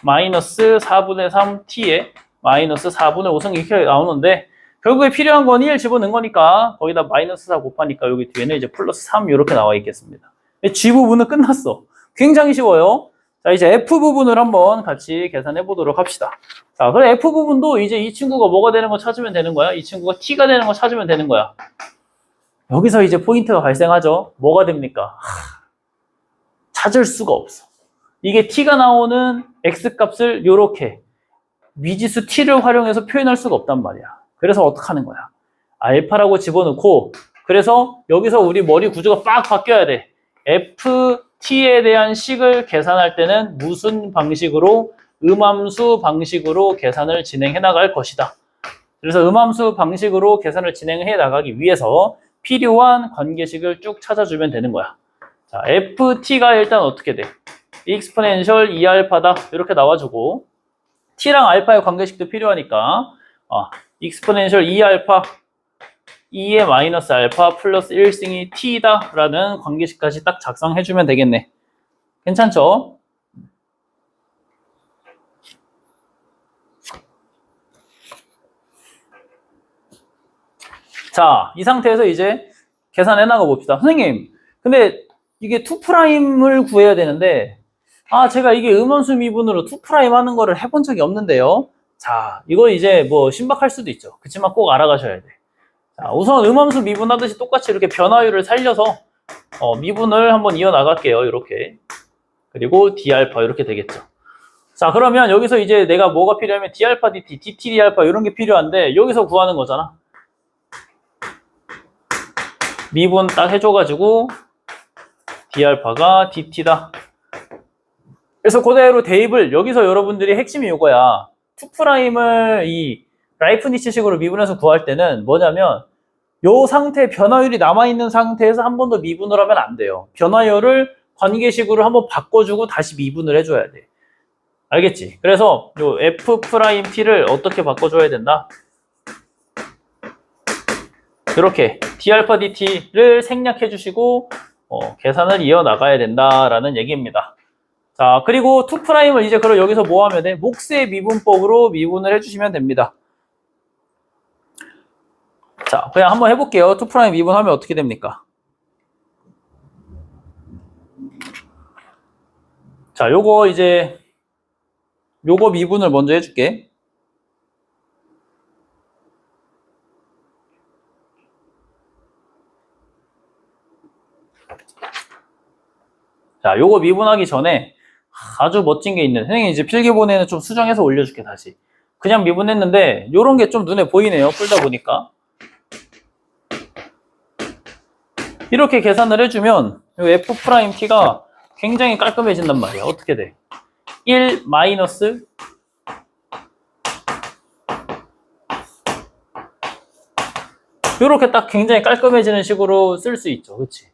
S1: 마이너스 4분의 3t에 마이너스 4분의 5승 이렇게 나오는데, 결국에 필요한 건 1 집어넣은 거니까 거기다 마이너스 4 곱하니까 여기 뒤에는 이제 플러스 3 이렇게 나와 있겠습니다. G 부분은 끝났어. 굉장히 쉬워요. 자, 이제 F 부분을 한번 같이 계산해 보도록 합시다. 자, 그럼 F 부분도 이제 이 친구가 뭐가 되는 거 찾으면 되는 거야. 이 친구가 T가 되는 거 찾으면 되는 거야. 여기서 이제 포인트가 발생하죠. 뭐가 됩니까? 찾을 수가 없어. 이게 T가 나오는 X 값을 이렇게 미지수 T를 활용해서 표현할 수가 없단 말이야. 그래서 어떻게 하는 거야? 알파라고 집어넣고, 그래서 여기서 우리 머리 구조가 빡 바뀌어야 돼. ft에 대한 식을 계산할 때는 무슨 방식으로? 음함수 방식으로 계산을 진행해 나갈 것이다. 그래서 음함수 방식으로 계산을 진행해 나가기 위해서 필요한 관계식을 쭉 찾아주면 되는 거야. 자, ft가 일단 어떻게 돼? exponential 2알파다 이렇게 나와주고, t랑 알파의 관계식도 필요하니까 exponential 2알파 2의 마이너스 알파 플러스 1승이 t다 라는 관계식까지 딱 작성해주면 되겠네. 괜찮죠? 자, 이 상태에서 이제 계산해 나가 봅시다. 선생님, 근데 이게 2'을 구해야 되는데, 제가 이게 음함수 미분으로 2' 하는 거를 해본 적이 없는데요. 자, 이거 이제 뭐 신박할 수도 있죠. 그렇지만 꼭 알아가셔야 돼. 자, 우선 음함수 미분하듯이 똑같이 이렇게 변화율을 살려서 미분을 한번 이어나갈게요. 이렇게. 그리고 d알파 이렇게 되겠죠. 자, 그러면 여기서 이제 내가 뭐가 필요하면 d알파 dt, dt d알파 이런 게 필요한데 여기서 구하는 거잖아. 미분 딱 해줘가지고 d알파가 dt다. 그래서 그대로 대입을 여기서 여러분들이 핵심이 이거야. 2'을 이 라이프니츠식으로 미분해서 구할 때는 뭐냐면 요 상태 변화율이 남아있는 상태에서 한 번 더 미분을 하면 안 돼요. 변화율을 관계식으로 한번 바꿔주고 다시 미분을 해줘야 돼. 알겠지? 그래서 요 F'T를 어떻게 바꿔줘야 된다? 이렇게 d알파 dt를 생략해 주시고 계산을 이어나가야 된다라는 얘기입니다. 자, 그리고 2'을 이제 그럼 여기서 뭐 하면 돼? 몫의 미분법으로 미분을 해주시면 됩니다. 자, 그냥 한번 해볼게요. 2' 미분하면 어떻게 됩니까? 자, 요거 미분을 먼저 해줄게. 자, 요거 미분하기 전에 아주 멋진 게 있는, 선생님 이제 필기본에는 좀 수정해서 올려줄게, 다시. 그냥 미분했는데 요런 게 좀 눈에 보이네요, 풀다 보니까. 이렇게 계산을 해주면 요 F'T가 굉장히 깔끔해진단 말이야. 어떻게 돼? 1 마이너스 이렇게 딱 굉장히 깔끔해지는 식으로 쓸 수 있죠. 그치?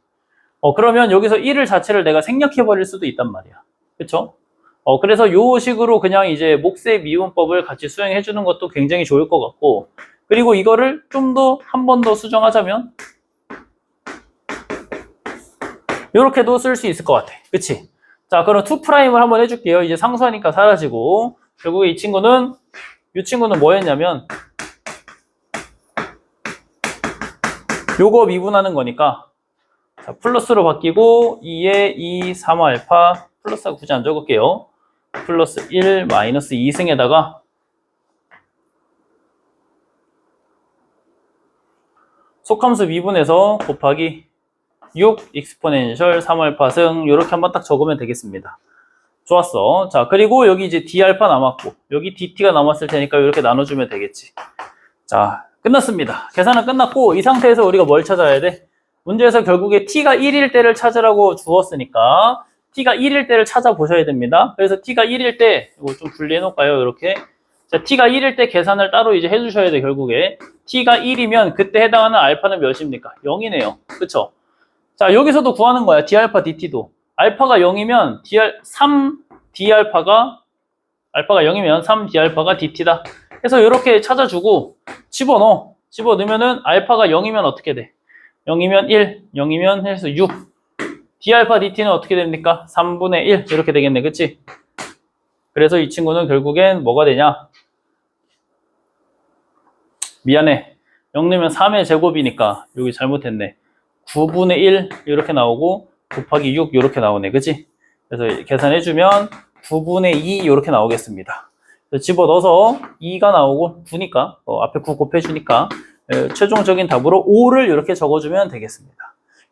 S1: 그러면 여기서 1을 자체를 내가 생략해버릴 수도 있단 말이야. 그쵸? 그래서 요 식으로 그냥 이제 몫의 미분법을 같이 수행해 주는 것도 굉장히 좋을 것 같고, 그리고 이거를 좀 더 한 번 더 수정하자면 요렇게도 쓸 수 있을 것 같아. 그치? 자, 그럼 2'을 한번 해줄게요. 이제 상수하니까 사라지고, 결국에 이 친구는 뭐였냐면 요거 미분하는 거니까, 자, 플러스로 바뀌고 2에 2, 3알파 플러스가 굳이 안 적을게요. 플러스 1 마이너스 2승에다가 속함수 미분해서 곱하기 6 익스포넨셜 3알파승 이렇게 한번 딱 적으면 되겠습니다. 좋았어. 자, 그리고 여기 이제 d알파 남았고 여기 dt가 남았을 테니까 이렇게 나눠주면 되겠지. 자, 끝났습니다. 계산은 끝났고 이 상태에서 우리가 뭘 찾아야 돼? 문제에서 결국에 t가 1일 때를 찾으라고 주었으니까 t가 1일 때를 찾아보셔야 됩니다. 그래서 t가 1일 때 이거 좀 분리해 놓을까요? 이렇게. 자, t가 1일 때 계산을 따로 이제 해주셔야 돼. 결국에 t가 1이면 그때 해당하는 알파는 몇입니까? 0이네요. 그쵸? 자, 여기서도 구하는 거야. d알파 dt도. 알파가 0이면 알파가 0이면 3d알파가 dt다. 그래서 이렇게 찾아주고 집어넣으면은 알파가 0이면 어떻게 돼? 0이면 1, 0이면 해서 6. d알파 dt는 어떻게 됩니까? 3분의 1 이렇게 되겠네. 그치? 그래서 이 친구는 결국엔 뭐가 되냐? 미안해. 0 넣으면 3의 제곱이니까 여기 잘못했네. 9분의 1 이렇게 나오고 곱하기 6 이렇게 나오네. 그치? 그래서 계산해주면 9분의 2 이렇게 나오겠습니다. 집어넣어서 2가 나오고 9니까 앞에 9 곱해주니까 최종적인 답으로 5를 이렇게 적어주면 되겠습니다.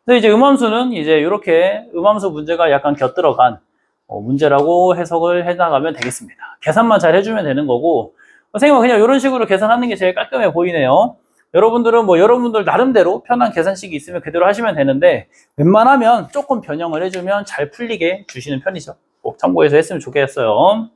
S1: 그래서 이제 음함수는 이제 이렇게 음함수 문제가 약간 곁들어간 문제라고 해석을 해나가면 되겠습니다. 계산만 잘 해주면 되는 거고, 선생님은 그냥 이런 식으로 계산하는 게 제일 깔끔해 보이네요. 여러분들은 여러분들 나름대로 편한 계산식이 있으면 그대로 하시면 되는데, 웬만하면 조금 변형을 해주면 잘 풀리게 주시는 편이죠. 꼭 참고해서 했으면 좋겠어요.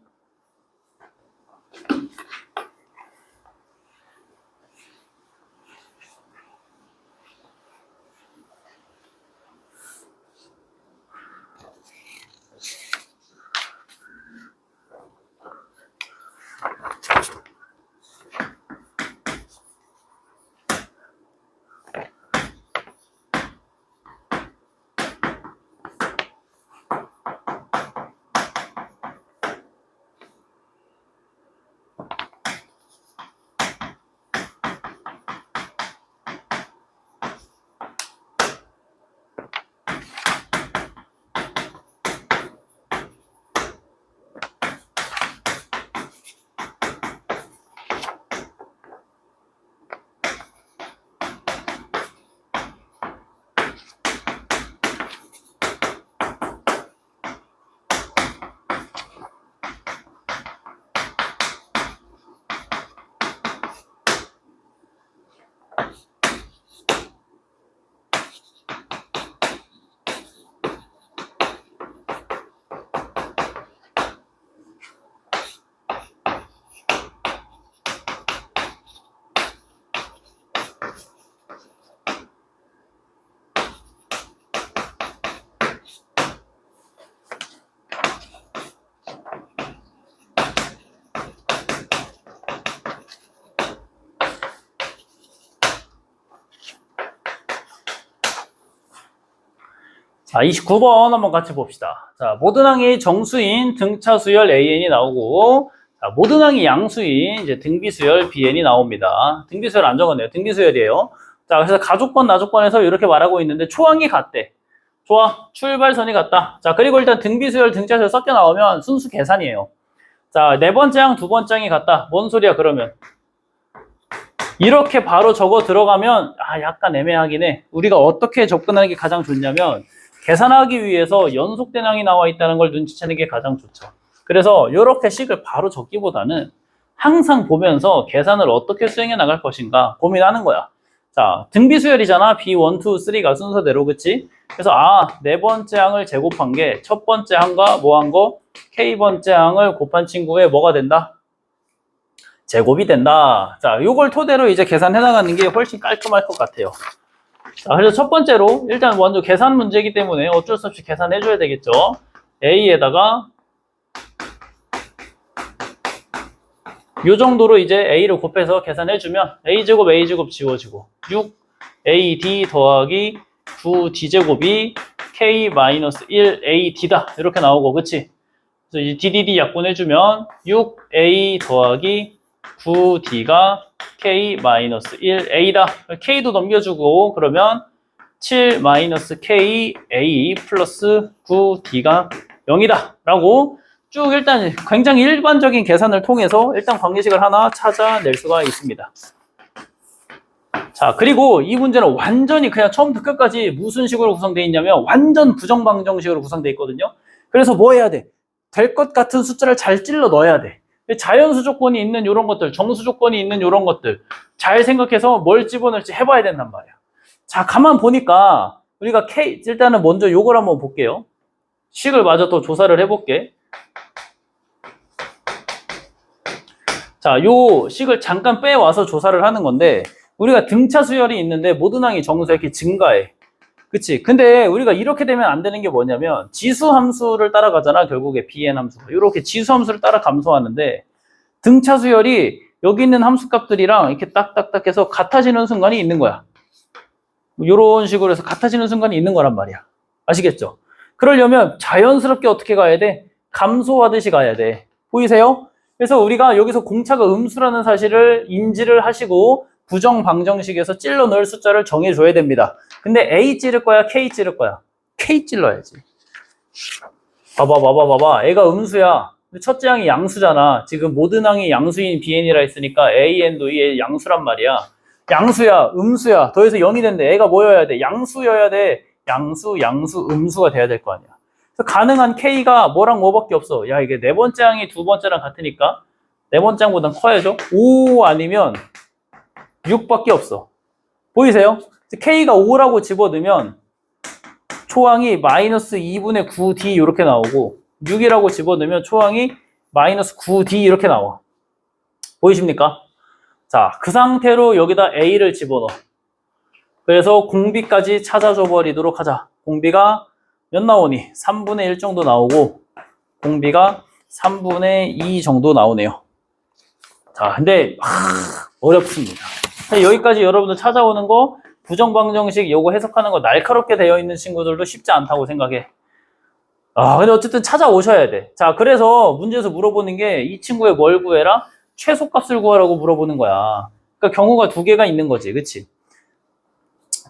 S1: 자, 29번 한번 같이 봅시다. 자, 모든 항이 정수인 등차 수열 AN이 나오고, 자, 모든 항이 양수인 이제 등비 수열 BN이 나옵니다. 등비 수열 안 적었네요. 등비 수열이에요. 자, 그래서 가족권, 나족권에서 이렇게 말하고 있는데 초항이 같대. 좋아. 출발선이 같다. 자, 그리고 일단 등비 수열, 등차 수열 섞여 나오면 순수 계산이에요. 자, 네 번째 항, 두 번째 항이 같다. 뭔 소리야, 그러면? 이렇게 바로 적어 들어가면, 약간 애매하긴 해. 우리가 어떻게 접근하는 게 가장 좋냐면, 계산하기 위해서 연속된 항이 나와 있다는 걸 눈치채는 게 가장 좋죠. 그래서 이렇게 식을 바로 적기보다는 항상 보면서 계산을 어떻게 수행해 나갈 것인가 고민하는 거야. 자, 등비수열이잖아. B1, 2, 3가 순서대로, 그치? 그래서 네 번째 항을 제곱한 게 첫 번째 항과 뭐 한 거? K번째 항을 곱한 친구의 뭐가 된다? 제곱이 된다. 자, 요걸 토대로 이제 계산해 나가는 게 훨씬 깔끔할 것 같아요. 자, 그래서 첫 번째로 일단 먼저 계산 문제이기 때문에 어쩔 수 없이 계산해 줘야 되겠죠. A에다가 요 정도로 이제 A를 곱해서 계산해 주면 A제곱 A제곱 지워지고 6AD 더하기 9D제곱이 K-1AD다 이렇게 나오고, 그치? 그래서 이 DDD 약분해주면 6A 더하기 9D가 K-1A다. K도 넘겨주고 그러면 7-KA 플러스 9D가 0이다 라고 쭉 일단 굉장히 일반적인 계산을 통해서 일단 관계식을 하나 찾아낼 수가 있습니다. 자, 그리고 이 문제는 완전히 그냥 처음부터 끝까지 무슨 식으로 구성되어 있냐면 완전 부정방정식으로 구성되어 있거든요. 그래서 뭐 해야 돼? 될 것 같은 숫자를 잘 찔러 넣어야 돼. 자연수 조건이 있는 이런 것들, 정수 조건이 있는 이런 것들 잘 생각해서 뭘 집어넣을지 해봐야 된단 말이야. 자, 가만 보니까 우리가 일단은 먼저 요걸 한번 볼게요. 식을 마저 더 조사를 해볼게. 자, 요 식을 잠깐 빼와서 조사를 하는 건데 우리가 등차 수열이 있는데 모든 항이 정수가 이렇게 증가해. 그치? 근데 우리가 이렇게 되면 안 되는 게 뭐냐면 지수 함수를 따라가잖아. 결국에 bn 함수가 이렇게 지수 함수를 따라 감소하는데 등차 수열이 여기 있는 함수값들이랑 이렇게 딱딱딱 해서 같아지는 순간이 있는 거야. 이런 식으로 해서 같아지는 순간이 있는 거란 말이야. 아시겠죠? 그러려면 자연스럽게 어떻게 가야 돼? 감소하듯이 가야 돼. 보이세요? 그래서 우리가 여기서 공차가 음수라는 사실을 인지를 하시고 부정방정식에서 찔러 넣을 숫자를 정해줘야 됩니다. 근데 A 찌를 거야? K 찌를 거야? K 찔러야지. 봐봐. 애가 음수야. 근데 첫째 항이 양수잖아. 지금 모든 항이 양수인 BN이라 했으니까 AN도 이 양수란 말이야. 양수야, 음수야. 더해서 0이 된대. 애가 뭐여야 돼? 양수여야 돼. 양수, 음수가 돼야 될 거 아니야. 그래서 가능한 K가 뭐랑 뭐밖에 없어. 야, 이게 네 번째 항이 두 번째랑 같으니까 네 번째 항보단 커야죠. 5 아니면 6밖에 없어. 보이세요? K가 5라고 집어넣으면 초항이 마이너스 2분의 9D 이렇게 나오고 6이라고 집어넣으면 초항이 마이너스 9D 이렇게 나와. 보이십니까? 자, 그 상태로 여기다 A를 집어넣어. 그래서 공비까지 찾아줘 버리도록 하자. 공비가 몇 나오니? 3분의 1 정도 나오고 공비가 3분의 2 정도 나오네요. 자, 근데 어렵습니다. 여기까지 여러분들 찾아오는 거 부정방정식 요거 해석하는 거 날카롭게 되어 있는 친구들도 쉽지 않다고 생각해. 근데 어쨌든 찾아오셔야 돼. 자, 그래서 문제에서 물어보는 게 이 친구의 뭘 구해라? 최소값을 구하라고 물어보는 거야. 그러니까 경우가 두 개가 있는 거지. 그치?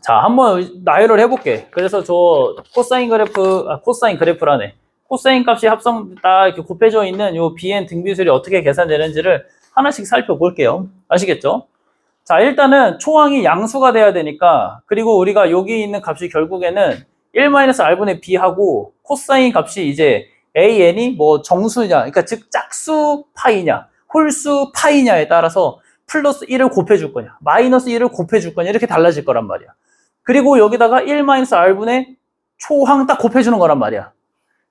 S1: 자, 한번 나열을 해볼게. 그래서 저 코사인 그래프라네. 코사인 값이 합성 딱 이렇게 곱해져 있는 요 BN 등비술이 어떻게 계산되는지를 하나씩 살펴볼게요. 아시겠죠? 자, 일단은 초항이 양수가 돼야 되니까, 그리고 우리가 여기 있는 값이 결국에는 1-r분의 b하고 코사인 값이 이제 an이 뭐 정수냐, 그러니까 즉 짝수 파이냐, 홀수 파이냐에 따라서 플러스 1을 곱해줄 거냐, 마이너스 1을 곱해줄 거냐, 이렇게 달라질 거란 말이야. 그리고 여기다가 1-r분의 초항 딱 곱해주는 거란 말이야.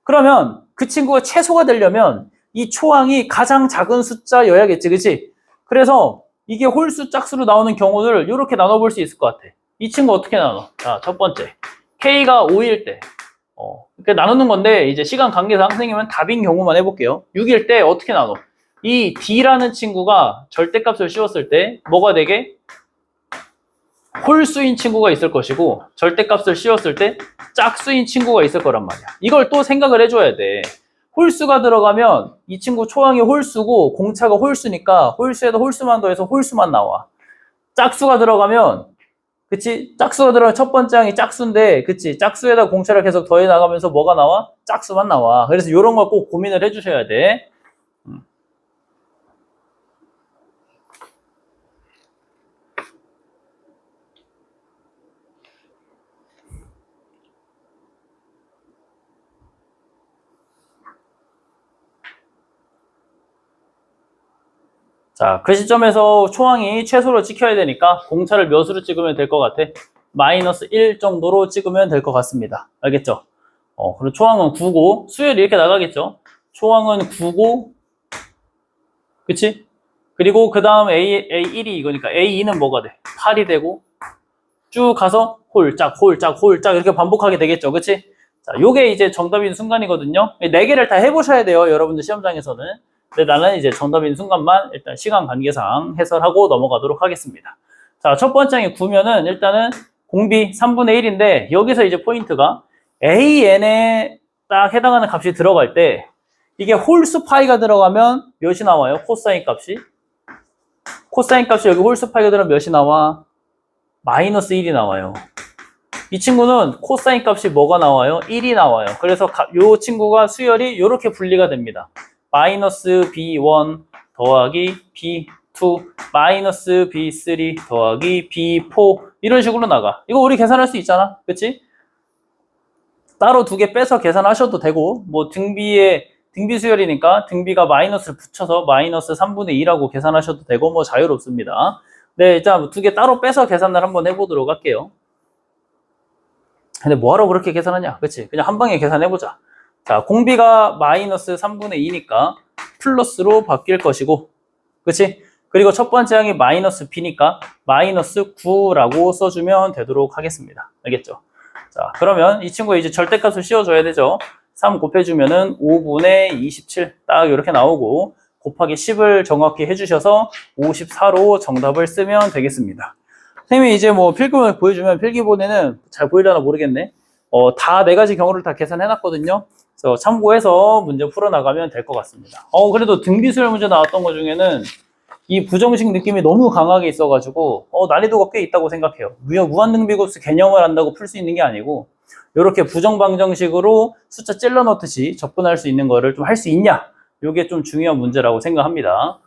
S1: 그러면 그 친구가 최소가 되려면 이 초항이 가장 작은 숫자여야겠지, 그치? 그래서 이게 홀수 짝수로 나오는 경우를 이렇게 나눠볼 수 있을 것 같아. 이 친구 어떻게 나눠? 자, 첫 번째. K가 5일 때. 이렇게 나누는 건데, 이제 시간 관계상 선생님은 답인 경우만 해볼게요. 6일 때 어떻게 나눠? 이 D라는 친구가 절대값을 씌웠을 때 뭐가 되게? 홀수인 친구가 있을 것이고, 절대값을 씌웠을 때 짝수인 친구가 있을 거란 말이야. 이걸 또 생각을 해줘야 돼. 홀수가 들어가면 이 친구 초항이 홀수고 공차가 홀수니까 홀수에다 홀수만 더해서 홀수만 나와. 짝수가 들어가면, 그치? 짝수가 들어가면 첫 번째 항이 짝수인데, 그치? 짝수에다 공차를 계속 더해 나가면서 뭐가 나와? 짝수만 나와. 그래서 이런 걸 꼭 고민을 해주셔야 돼. 자, 그 시점에서 초항이 최소로 찍혀야 되니까 공차를 몇으로 찍으면 될 것 같아? 마이너스 1 정도로 찍으면 될 것 같습니다. 알겠죠? 그리고 초항은 9고 수열이 이렇게 나가겠죠? 초항은 9고, 그치? 그리고 그 다음 A1이 이거니까 A2는 뭐가 돼? 8이 되고 쭉 가서 홀짝 홀짝 홀짝 이렇게 반복하게 되겠죠. 그치? 자, 요게 이제 정답인 순간이거든요. 4개를 다 해보셔야 돼요. 여러분들 시험장에서는. 근데 나는 이제 정답인 순간만 일단 시간 관계상 해설하고 넘어가도록 하겠습니다. 자, 첫 번째 항의 구면은 일단은 공비 3분의 1인데 여기서 이제 포인트가 AN에 딱 해당하는 값이 들어갈 때 이게 홀수 파이가 들어가면 몇이 나와요? 코사인 값이. 코사인 값이 여기 홀수 파이가 들어가면 몇이 나와? 마이너스 1이 나와요. 이 친구는 코사인 값이 뭐가 나와요? 1이 나와요. 그래서 이 친구가 수열이 이렇게 분리가 됩니다. 마이너스 B1 더하기 B2 마이너스 B3 더하기 B4 이런 식으로 나가. 이거 우리 계산할 수 있잖아. 그치? 따로 2개 빼서 계산하셔도 되고 뭐 등비 수열이니까 등비가 마이너스를 붙여서 마이너스 3분의 2라고 계산하셔도 되고 뭐 자유롭습니다. 네, 일단 2개 따로 빼서 계산을 한번 해보도록 할게요. 근데 뭐하러 그렇게 계산하냐? 그치? 그냥 한 방에 계산해보자. 자, 공비가 마이너스 3분의 2니까 플러스로 바뀔 것이고, 그치? 그리고 첫 번째 항이 마이너스 B니까 마이너스 9라고 써주면 되도록 하겠습니다. 알겠죠? 자, 그러면 이 친구에 이제 절대값을 씌워줘야 되죠. 3 곱해주면은 5분의 27 딱 이렇게 나오고, 곱하기 10을 정확히 해주셔서 54로 정답을 쓰면 되겠습니다. 선생님이 이제 뭐 필기본을 보여주면 필기본에는 잘 보이려나 모르겠네. 다 4가지 경우를 다 계산해놨거든요. 그래서 참고해서 문제 풀어나가면 될 것 같습니다. 그래도 등비수열 문제 나왔던 것 중에는 이 부정식 느낌이 너무 강하게 있어가지고 난이도가 꽤 있다고 생각해요. 무한등비급수 개념을 한다고 풀 수 있는 게 아니고 이렇게 부정방정식으로 숫자 찔러 넣듯이 접근할 수 있는 거를 좀 할 수 있냐? 이게 좀 중요한 문제라고 생각합니다.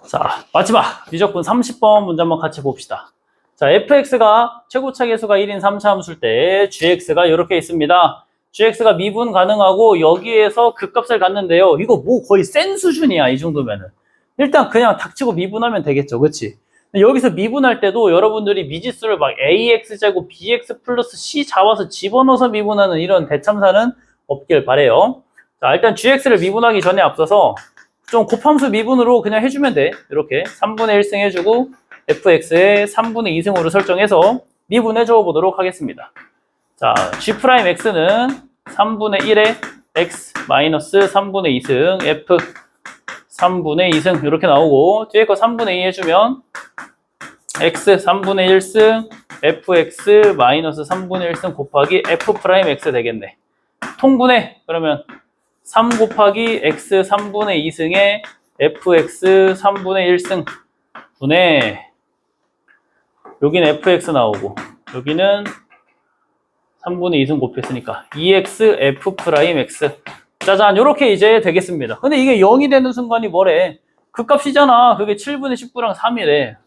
S1: 자, 마지막 미적분 30번 문제 한번 같이 봅시다. 자, fx가 최고차 계수가 1인 3차 함수일 때 gx가 이렇게 있습니다. gx가 미분 가능하고 여기에서 극값을 갖는데요. 이거 뭐 거의 센 수준이야, 이 정도면은. 일단 그냥 닥치고 미분하면 되겠죠, 그치? 여기서 미분할 때도 여러분들이 미지수를 막 ax제곱 bx 플러스 c 잡아서 집어넣어서 미분하는 이런 대참사는 없길 바래요. 자, 일단 gx를 미분하기 전에 앞서서 좀 곱함수 미분으로 그냥 해주면 돼. 이렇게 3분의 1승 해주고 fx에 3분의 2승으로 설정해서 미분해 줘 보도록 하겠습니다. 자, g'x는 3분의 1에 x 마이너스 3분의 2승 f 3분의 2승 이렇게 나오고 뒤에 거 3분의 2 해주면 x 3분의 1승 fx 마이너스 3분의 1승 곱하기 f'x 되겠네. 통분해. 그러면 3 곱하기 x 3분의 2승에 fx 3분의 1승 분의 여기는 fx 나오고 여기는 3분의 2승 곱했으니까 2x f'x 짜잔 이렇게 이제 되겠습니다. 근데 이게 0이 되는 순간이 뭐래? 그 값이잖아. 그게 7분의 19랑 3이래.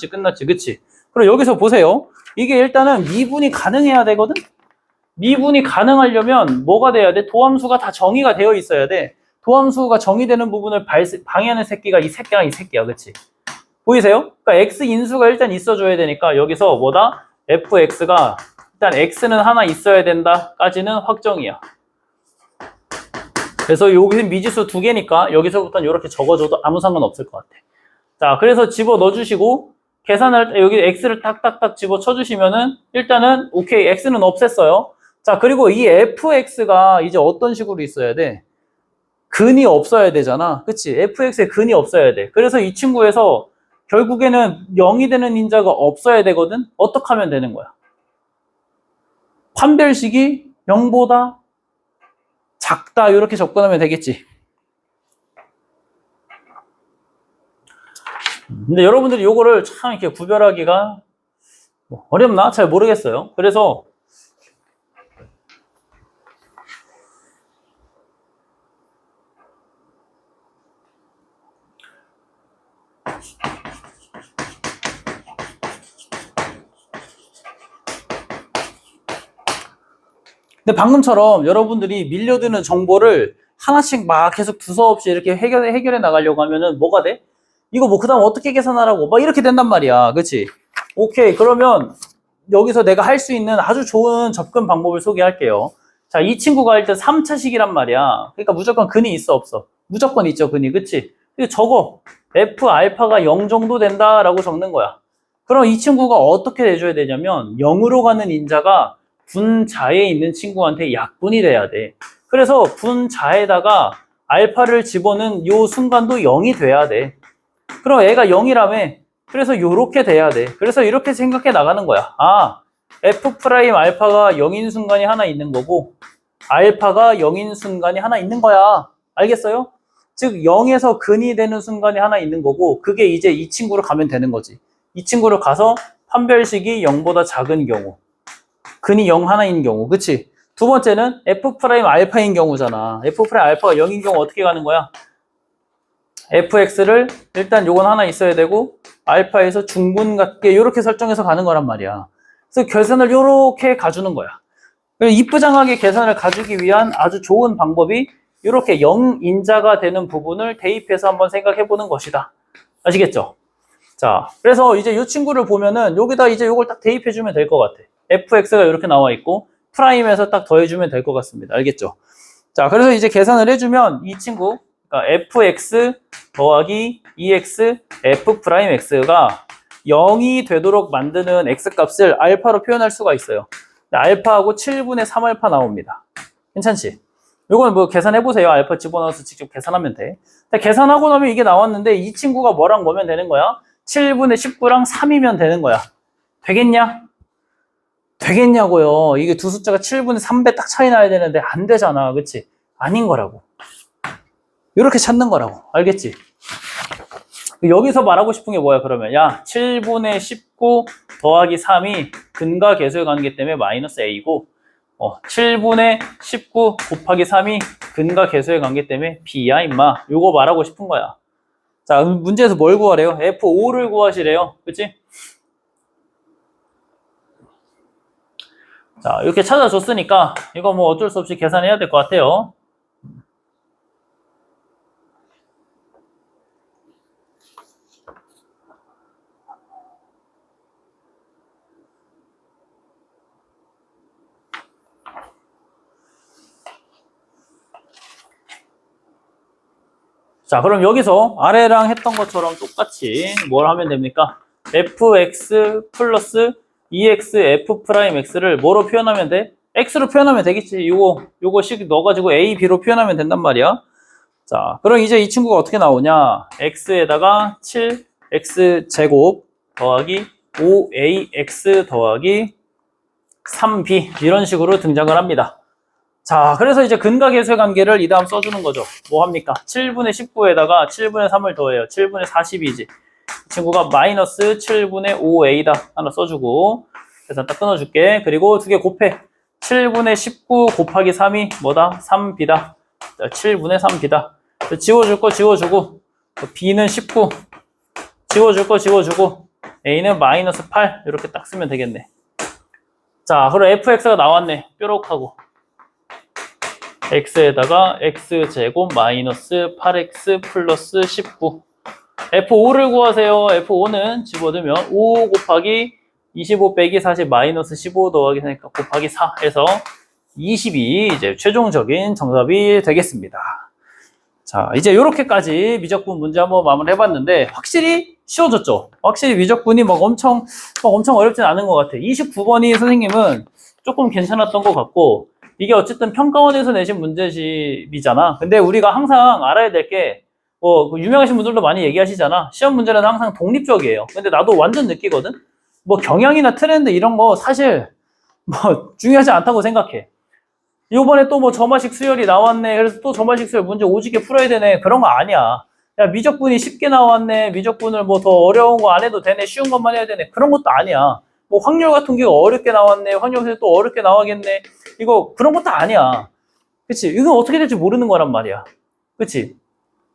S1: 끝났지 그치? 그럼 여기서 보세요. 이게 일단은 미분이 가능해야 되거든? 미분이 가능하려면 뭐가 돼야 돼? 도함수가 다 정의가 되어 있어야 돼. 도함수가 정의되는 부분을 방해하는 새끼가 이 새끼랑 이 새끼야. 그치? 보이세요? 그러니까 x 인수가 일단 있어줘야 되니까 여기서 뭐다? fx가 일단 x는 하나 있어야 된다 까지는 확정이야. 그래서 여기는 미지수 2개니까 여기서부터는 이렇게 적어줘도 아무 상관없을 것 같아. 자, 그래서 집어 넣어주시고 계산할 때 여기 x를 딱딱딱 집어 쳐주시면은 일단은 오케이, x는 없앴어요. 자, 그리고 이 fx가 이제 어떤 식으로 있어야 돼? 근이 없어야 되잖아. 그치? fx에 근이 없어야 돼. 그래서 이 친구에서 결국에는 0이 되는 인자가 없어야 되거든. 어떻게 하면 되는 거야? 판별식이 0보다 작다 이렇게 접근하면 되겠지. 근데 여러분들이 요거를 참 이렇게 구별하기가 어렵나? 잘 모르겠어요. 그래서 근데 방금처럼 여러분들이 밀려드는 정보를 하나씩 막 계속 두서없이 이렇게 해결해 나가려고 하면은 뭐가 돼? 이거 뭐 그다음 어떻게 계산하라고 막 이렇게 된단 말이야. 그치? 오케이. 그러면 여기서 내가 할 수 있는 아주 좋은 접근 방법을 소개할게요. 자, 이 친구가 일단 3차식이란 말이야. 그러니까 무조건 근이 있어 없어? 무조건 있죠, 근이. 그치? 근데 적어. F 알파가 0 정도 된다라고 적는 거야. 그럼 이 친구가 어떻게 내줘야 되냐면 0으로 가는 인자가 분자에 있는 친구한테 약분이 돼야 돼. 그래서 분자에다가 알파를 집어넣은 요 순간도 0이 돼야 돼. 그럼 애가 0이라며. 그래서 요렇게 돼야 돼. 그래서 이렇게 생각해 나가는 거야. 아, F 프라임 알파가 0인 순간이 하나 있는 거고 알파가 0인 순간이 하나 있는 거야. 알겠어요? 즉 0에서 근이 되는 순간이 하나 있는 거고 그게 이제 이 친구로 가면 되는 거지. 이 친구를 가서 판별식이 0보다 작은 경우 근이 0 하나인 경우, 그치? 두 번째는 F 프라임 알파인 경우잖아. F 프라임 알파가 0인 경우 어떻게 가는 거야? fx를 일단 요건 하나 있어야 되고 알파에서 중분 같게 이렇게 설정해서 가는 거란 말이야. 그래서 계산을 이렇게 가주는 거야. 이쁘장하게 계산을 가주기 위한 아주 좋은 방법이 이렇게 0인자가 되는 부분을 대입해서 한번 생각해 보는 것이다. 아시겠죠? 자, 그래서 이제 이 친구를 보면은 여기다 이제 요걸 딱 대입해 주면 될 것 같아. fx가 이렇게 나와 있고 프라임에서 딱 더해주면 될 것 같습니다. 알겠죠? 자, 그래서 이제 계산을 해주면 이 친구, 그러니까 fx 더하기 2x f 프라임 x가 0이 되도록 만드는 x 값을 알파로 표현할 수가 있어요. 알파하고 7분의 3알파 나옵니다. 괜찮지? 이건 뭐 계산해보세요. 알파 집어넣어서 직접 계산하면 돼. 계산하고 나면 이게 나왔는데 이 친구가 뭐랑 뭐면 되는 거야? 7분의 19랑 3이면 되는 거야. 되겠냐? 되겠냐고요. 이게 두 숫자가 7분의 3배 딱 차이 나야 되는데 안 되잖아. 그치? 아닌 거라고. 이렇게 찾는 거라고. 알겠지? 여기서 말하고 싶은 게 뭐야 그러면? 야, 7분의 19 더하기 3이 근과 계수에 가는 게 때문에 마이너스 a고 7분의 19 곱하기 3이 근과 계수에 간 게 때문에 b야 임마. 요거 말하고 싶은 거야. 자, 문제에서 뭘 구하래요? F5를 구하시래요. 그치? 자, 이렇게 찾아줬으니까 이거 뭐 어쩔 수 없이 계산해야 될 것 같아요. 자, 그럼 여기서 아래랑 했던 것처럼 똑같이 뭘 하면 됩니까? fx 플러스 2x f 프라임 x를 뭐로 표현하면 돼? x로 표현하면 되겠지. 요거식 넣어가지고 a, b로 표현하면 된단 말이야. 자, 그럼 이제 이 친구가 어떻게 나오냐? x에다가 7x 제곱 더하기 5ax 더하기 3b 이런 식으로 등장을 합니다. 자, 그래서 이제 근과 계수의 관계를 이 다음 써주는 거죠. 뭐 합니까? 7분의 19에다가 7분의 3을 더해요. 7분의 40이지. 이 친구가 마이너스 7분의 5a다. 하나 써주고. 계산 딱 끊어줄게. 그리고 두 개 곱해. 7분의 19 곱하기 3이 뭐다? 3b다. 7분의 3b다. 지워줄 거 지워주고. b는 19. 지워줄 거 지워주고. a는 마이너스 8. 이렇게 딱 쓰면 되겠네. 자, 그럼 fx가 나왔네. 뾰록하고. x에다가 x제곱 마이너스 8x 플러스 19 F5를 구하세요. F5는 집어넣으면 5 곱하기 25 빼기 40 마이너스 15 더하기 4니까 곱하기 4 해서 22 이제 최종적인 정답이 되겠습니다. 자, 이제 이렇게까지 미적분 문제 한번 마무리 해봤는데 확실히 쉬워졌죠? 확실히 미적분이 막 엄청 어렵진 않은 것 같아. 29번이 선생님은 조금 괜찮았던 것 같고 이게 어쨌든 평가원에서 내신 문제집이잖아. 근데 우리가 항상 알아야 될 게 그 유명하신 분들도 많이 얘기하시잖아. 시험 문제는 항상 독립적이에요. 근데 나도 완전 느끼거든. 뭐 경향이나 트렌드 이런 거 사실 뭐 중요하지 않다고 생각해. 요번에 또 뭐 점화식 수열이 나왔네. 그래서 또 점화식 수열 문제 오지게 풀어야 되네. 그런 거 아니야. 야, 미적분이 쉽게 나왔네. 미적분을 뭐 더 어려운 거 안 해도 되네. 쉬운 것만 해야 되네. 그런 것도 아니야. 뭐 확률 같은 게 어렵게 나왔네. 확률에서 또 어렵게 나와겠네. 이거 그런 것도 아니야. 그치? 이건 어떻게 될지 모르는 거란 말이야. 그치?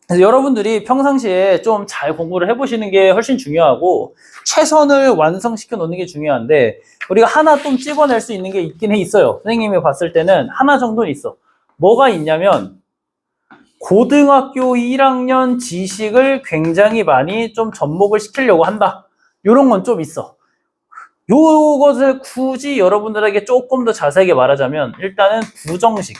S1: 그래서 여러분들이 평상시에 좀 잘 공부를 해보시는 게 훨씬 중요하고 최선을 완성시켜 놓는 게 중요한데 우리가 하나 좀 찝어낼 수 있는 게 있긴 있어요. 선생님이 봤을 때는 하나 정도는 있어. 뭐가 있냐면 고등학교 1학년 지식을 굉장히 많이 좀 접목을 시키려고 한다. 이런 건 좀 있어. 요것을 굳이 여러분들에게 조금 더 자세하게 말하자면 일단은 부정식.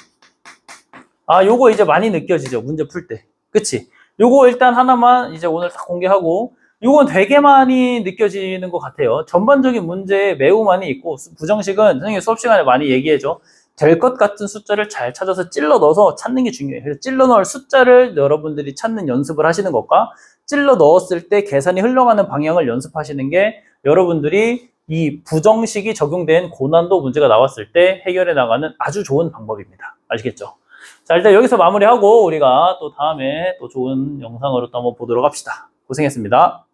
S1: 요거 이제 많이 느껴지죠. 문제 풀 때. 그치? 요거 일단 하나만 이제 오늘 다 공개하고 요건 되게 많이 느껴지는 것 같아요. 전반적인 문제에 매우 많이 있고 부정식은 선생님 수업 시간에 많이 얘기해줘. 될 것 같은 숫자를 잘 찾아서 찔러 넣어서 찾는 게 중요해요. 그래서 찔러 넣을 숫자를 여러분들이 찾는 연습을 하시는 것과 찔러 넣었을 때 계산이 흘러가는 방향을 연습하시는 게 여러분들이 이 부정식이 적용된 고난도 문제가 나왔을 때 해결해 나가는 아주 좋은 방법입니다. 아시겠죠? 자, 일단 여기서 마무리하고 우리가 또 다음에 또 좋은 영상으로 또 한번 보도록 합시다. 고생했습니다.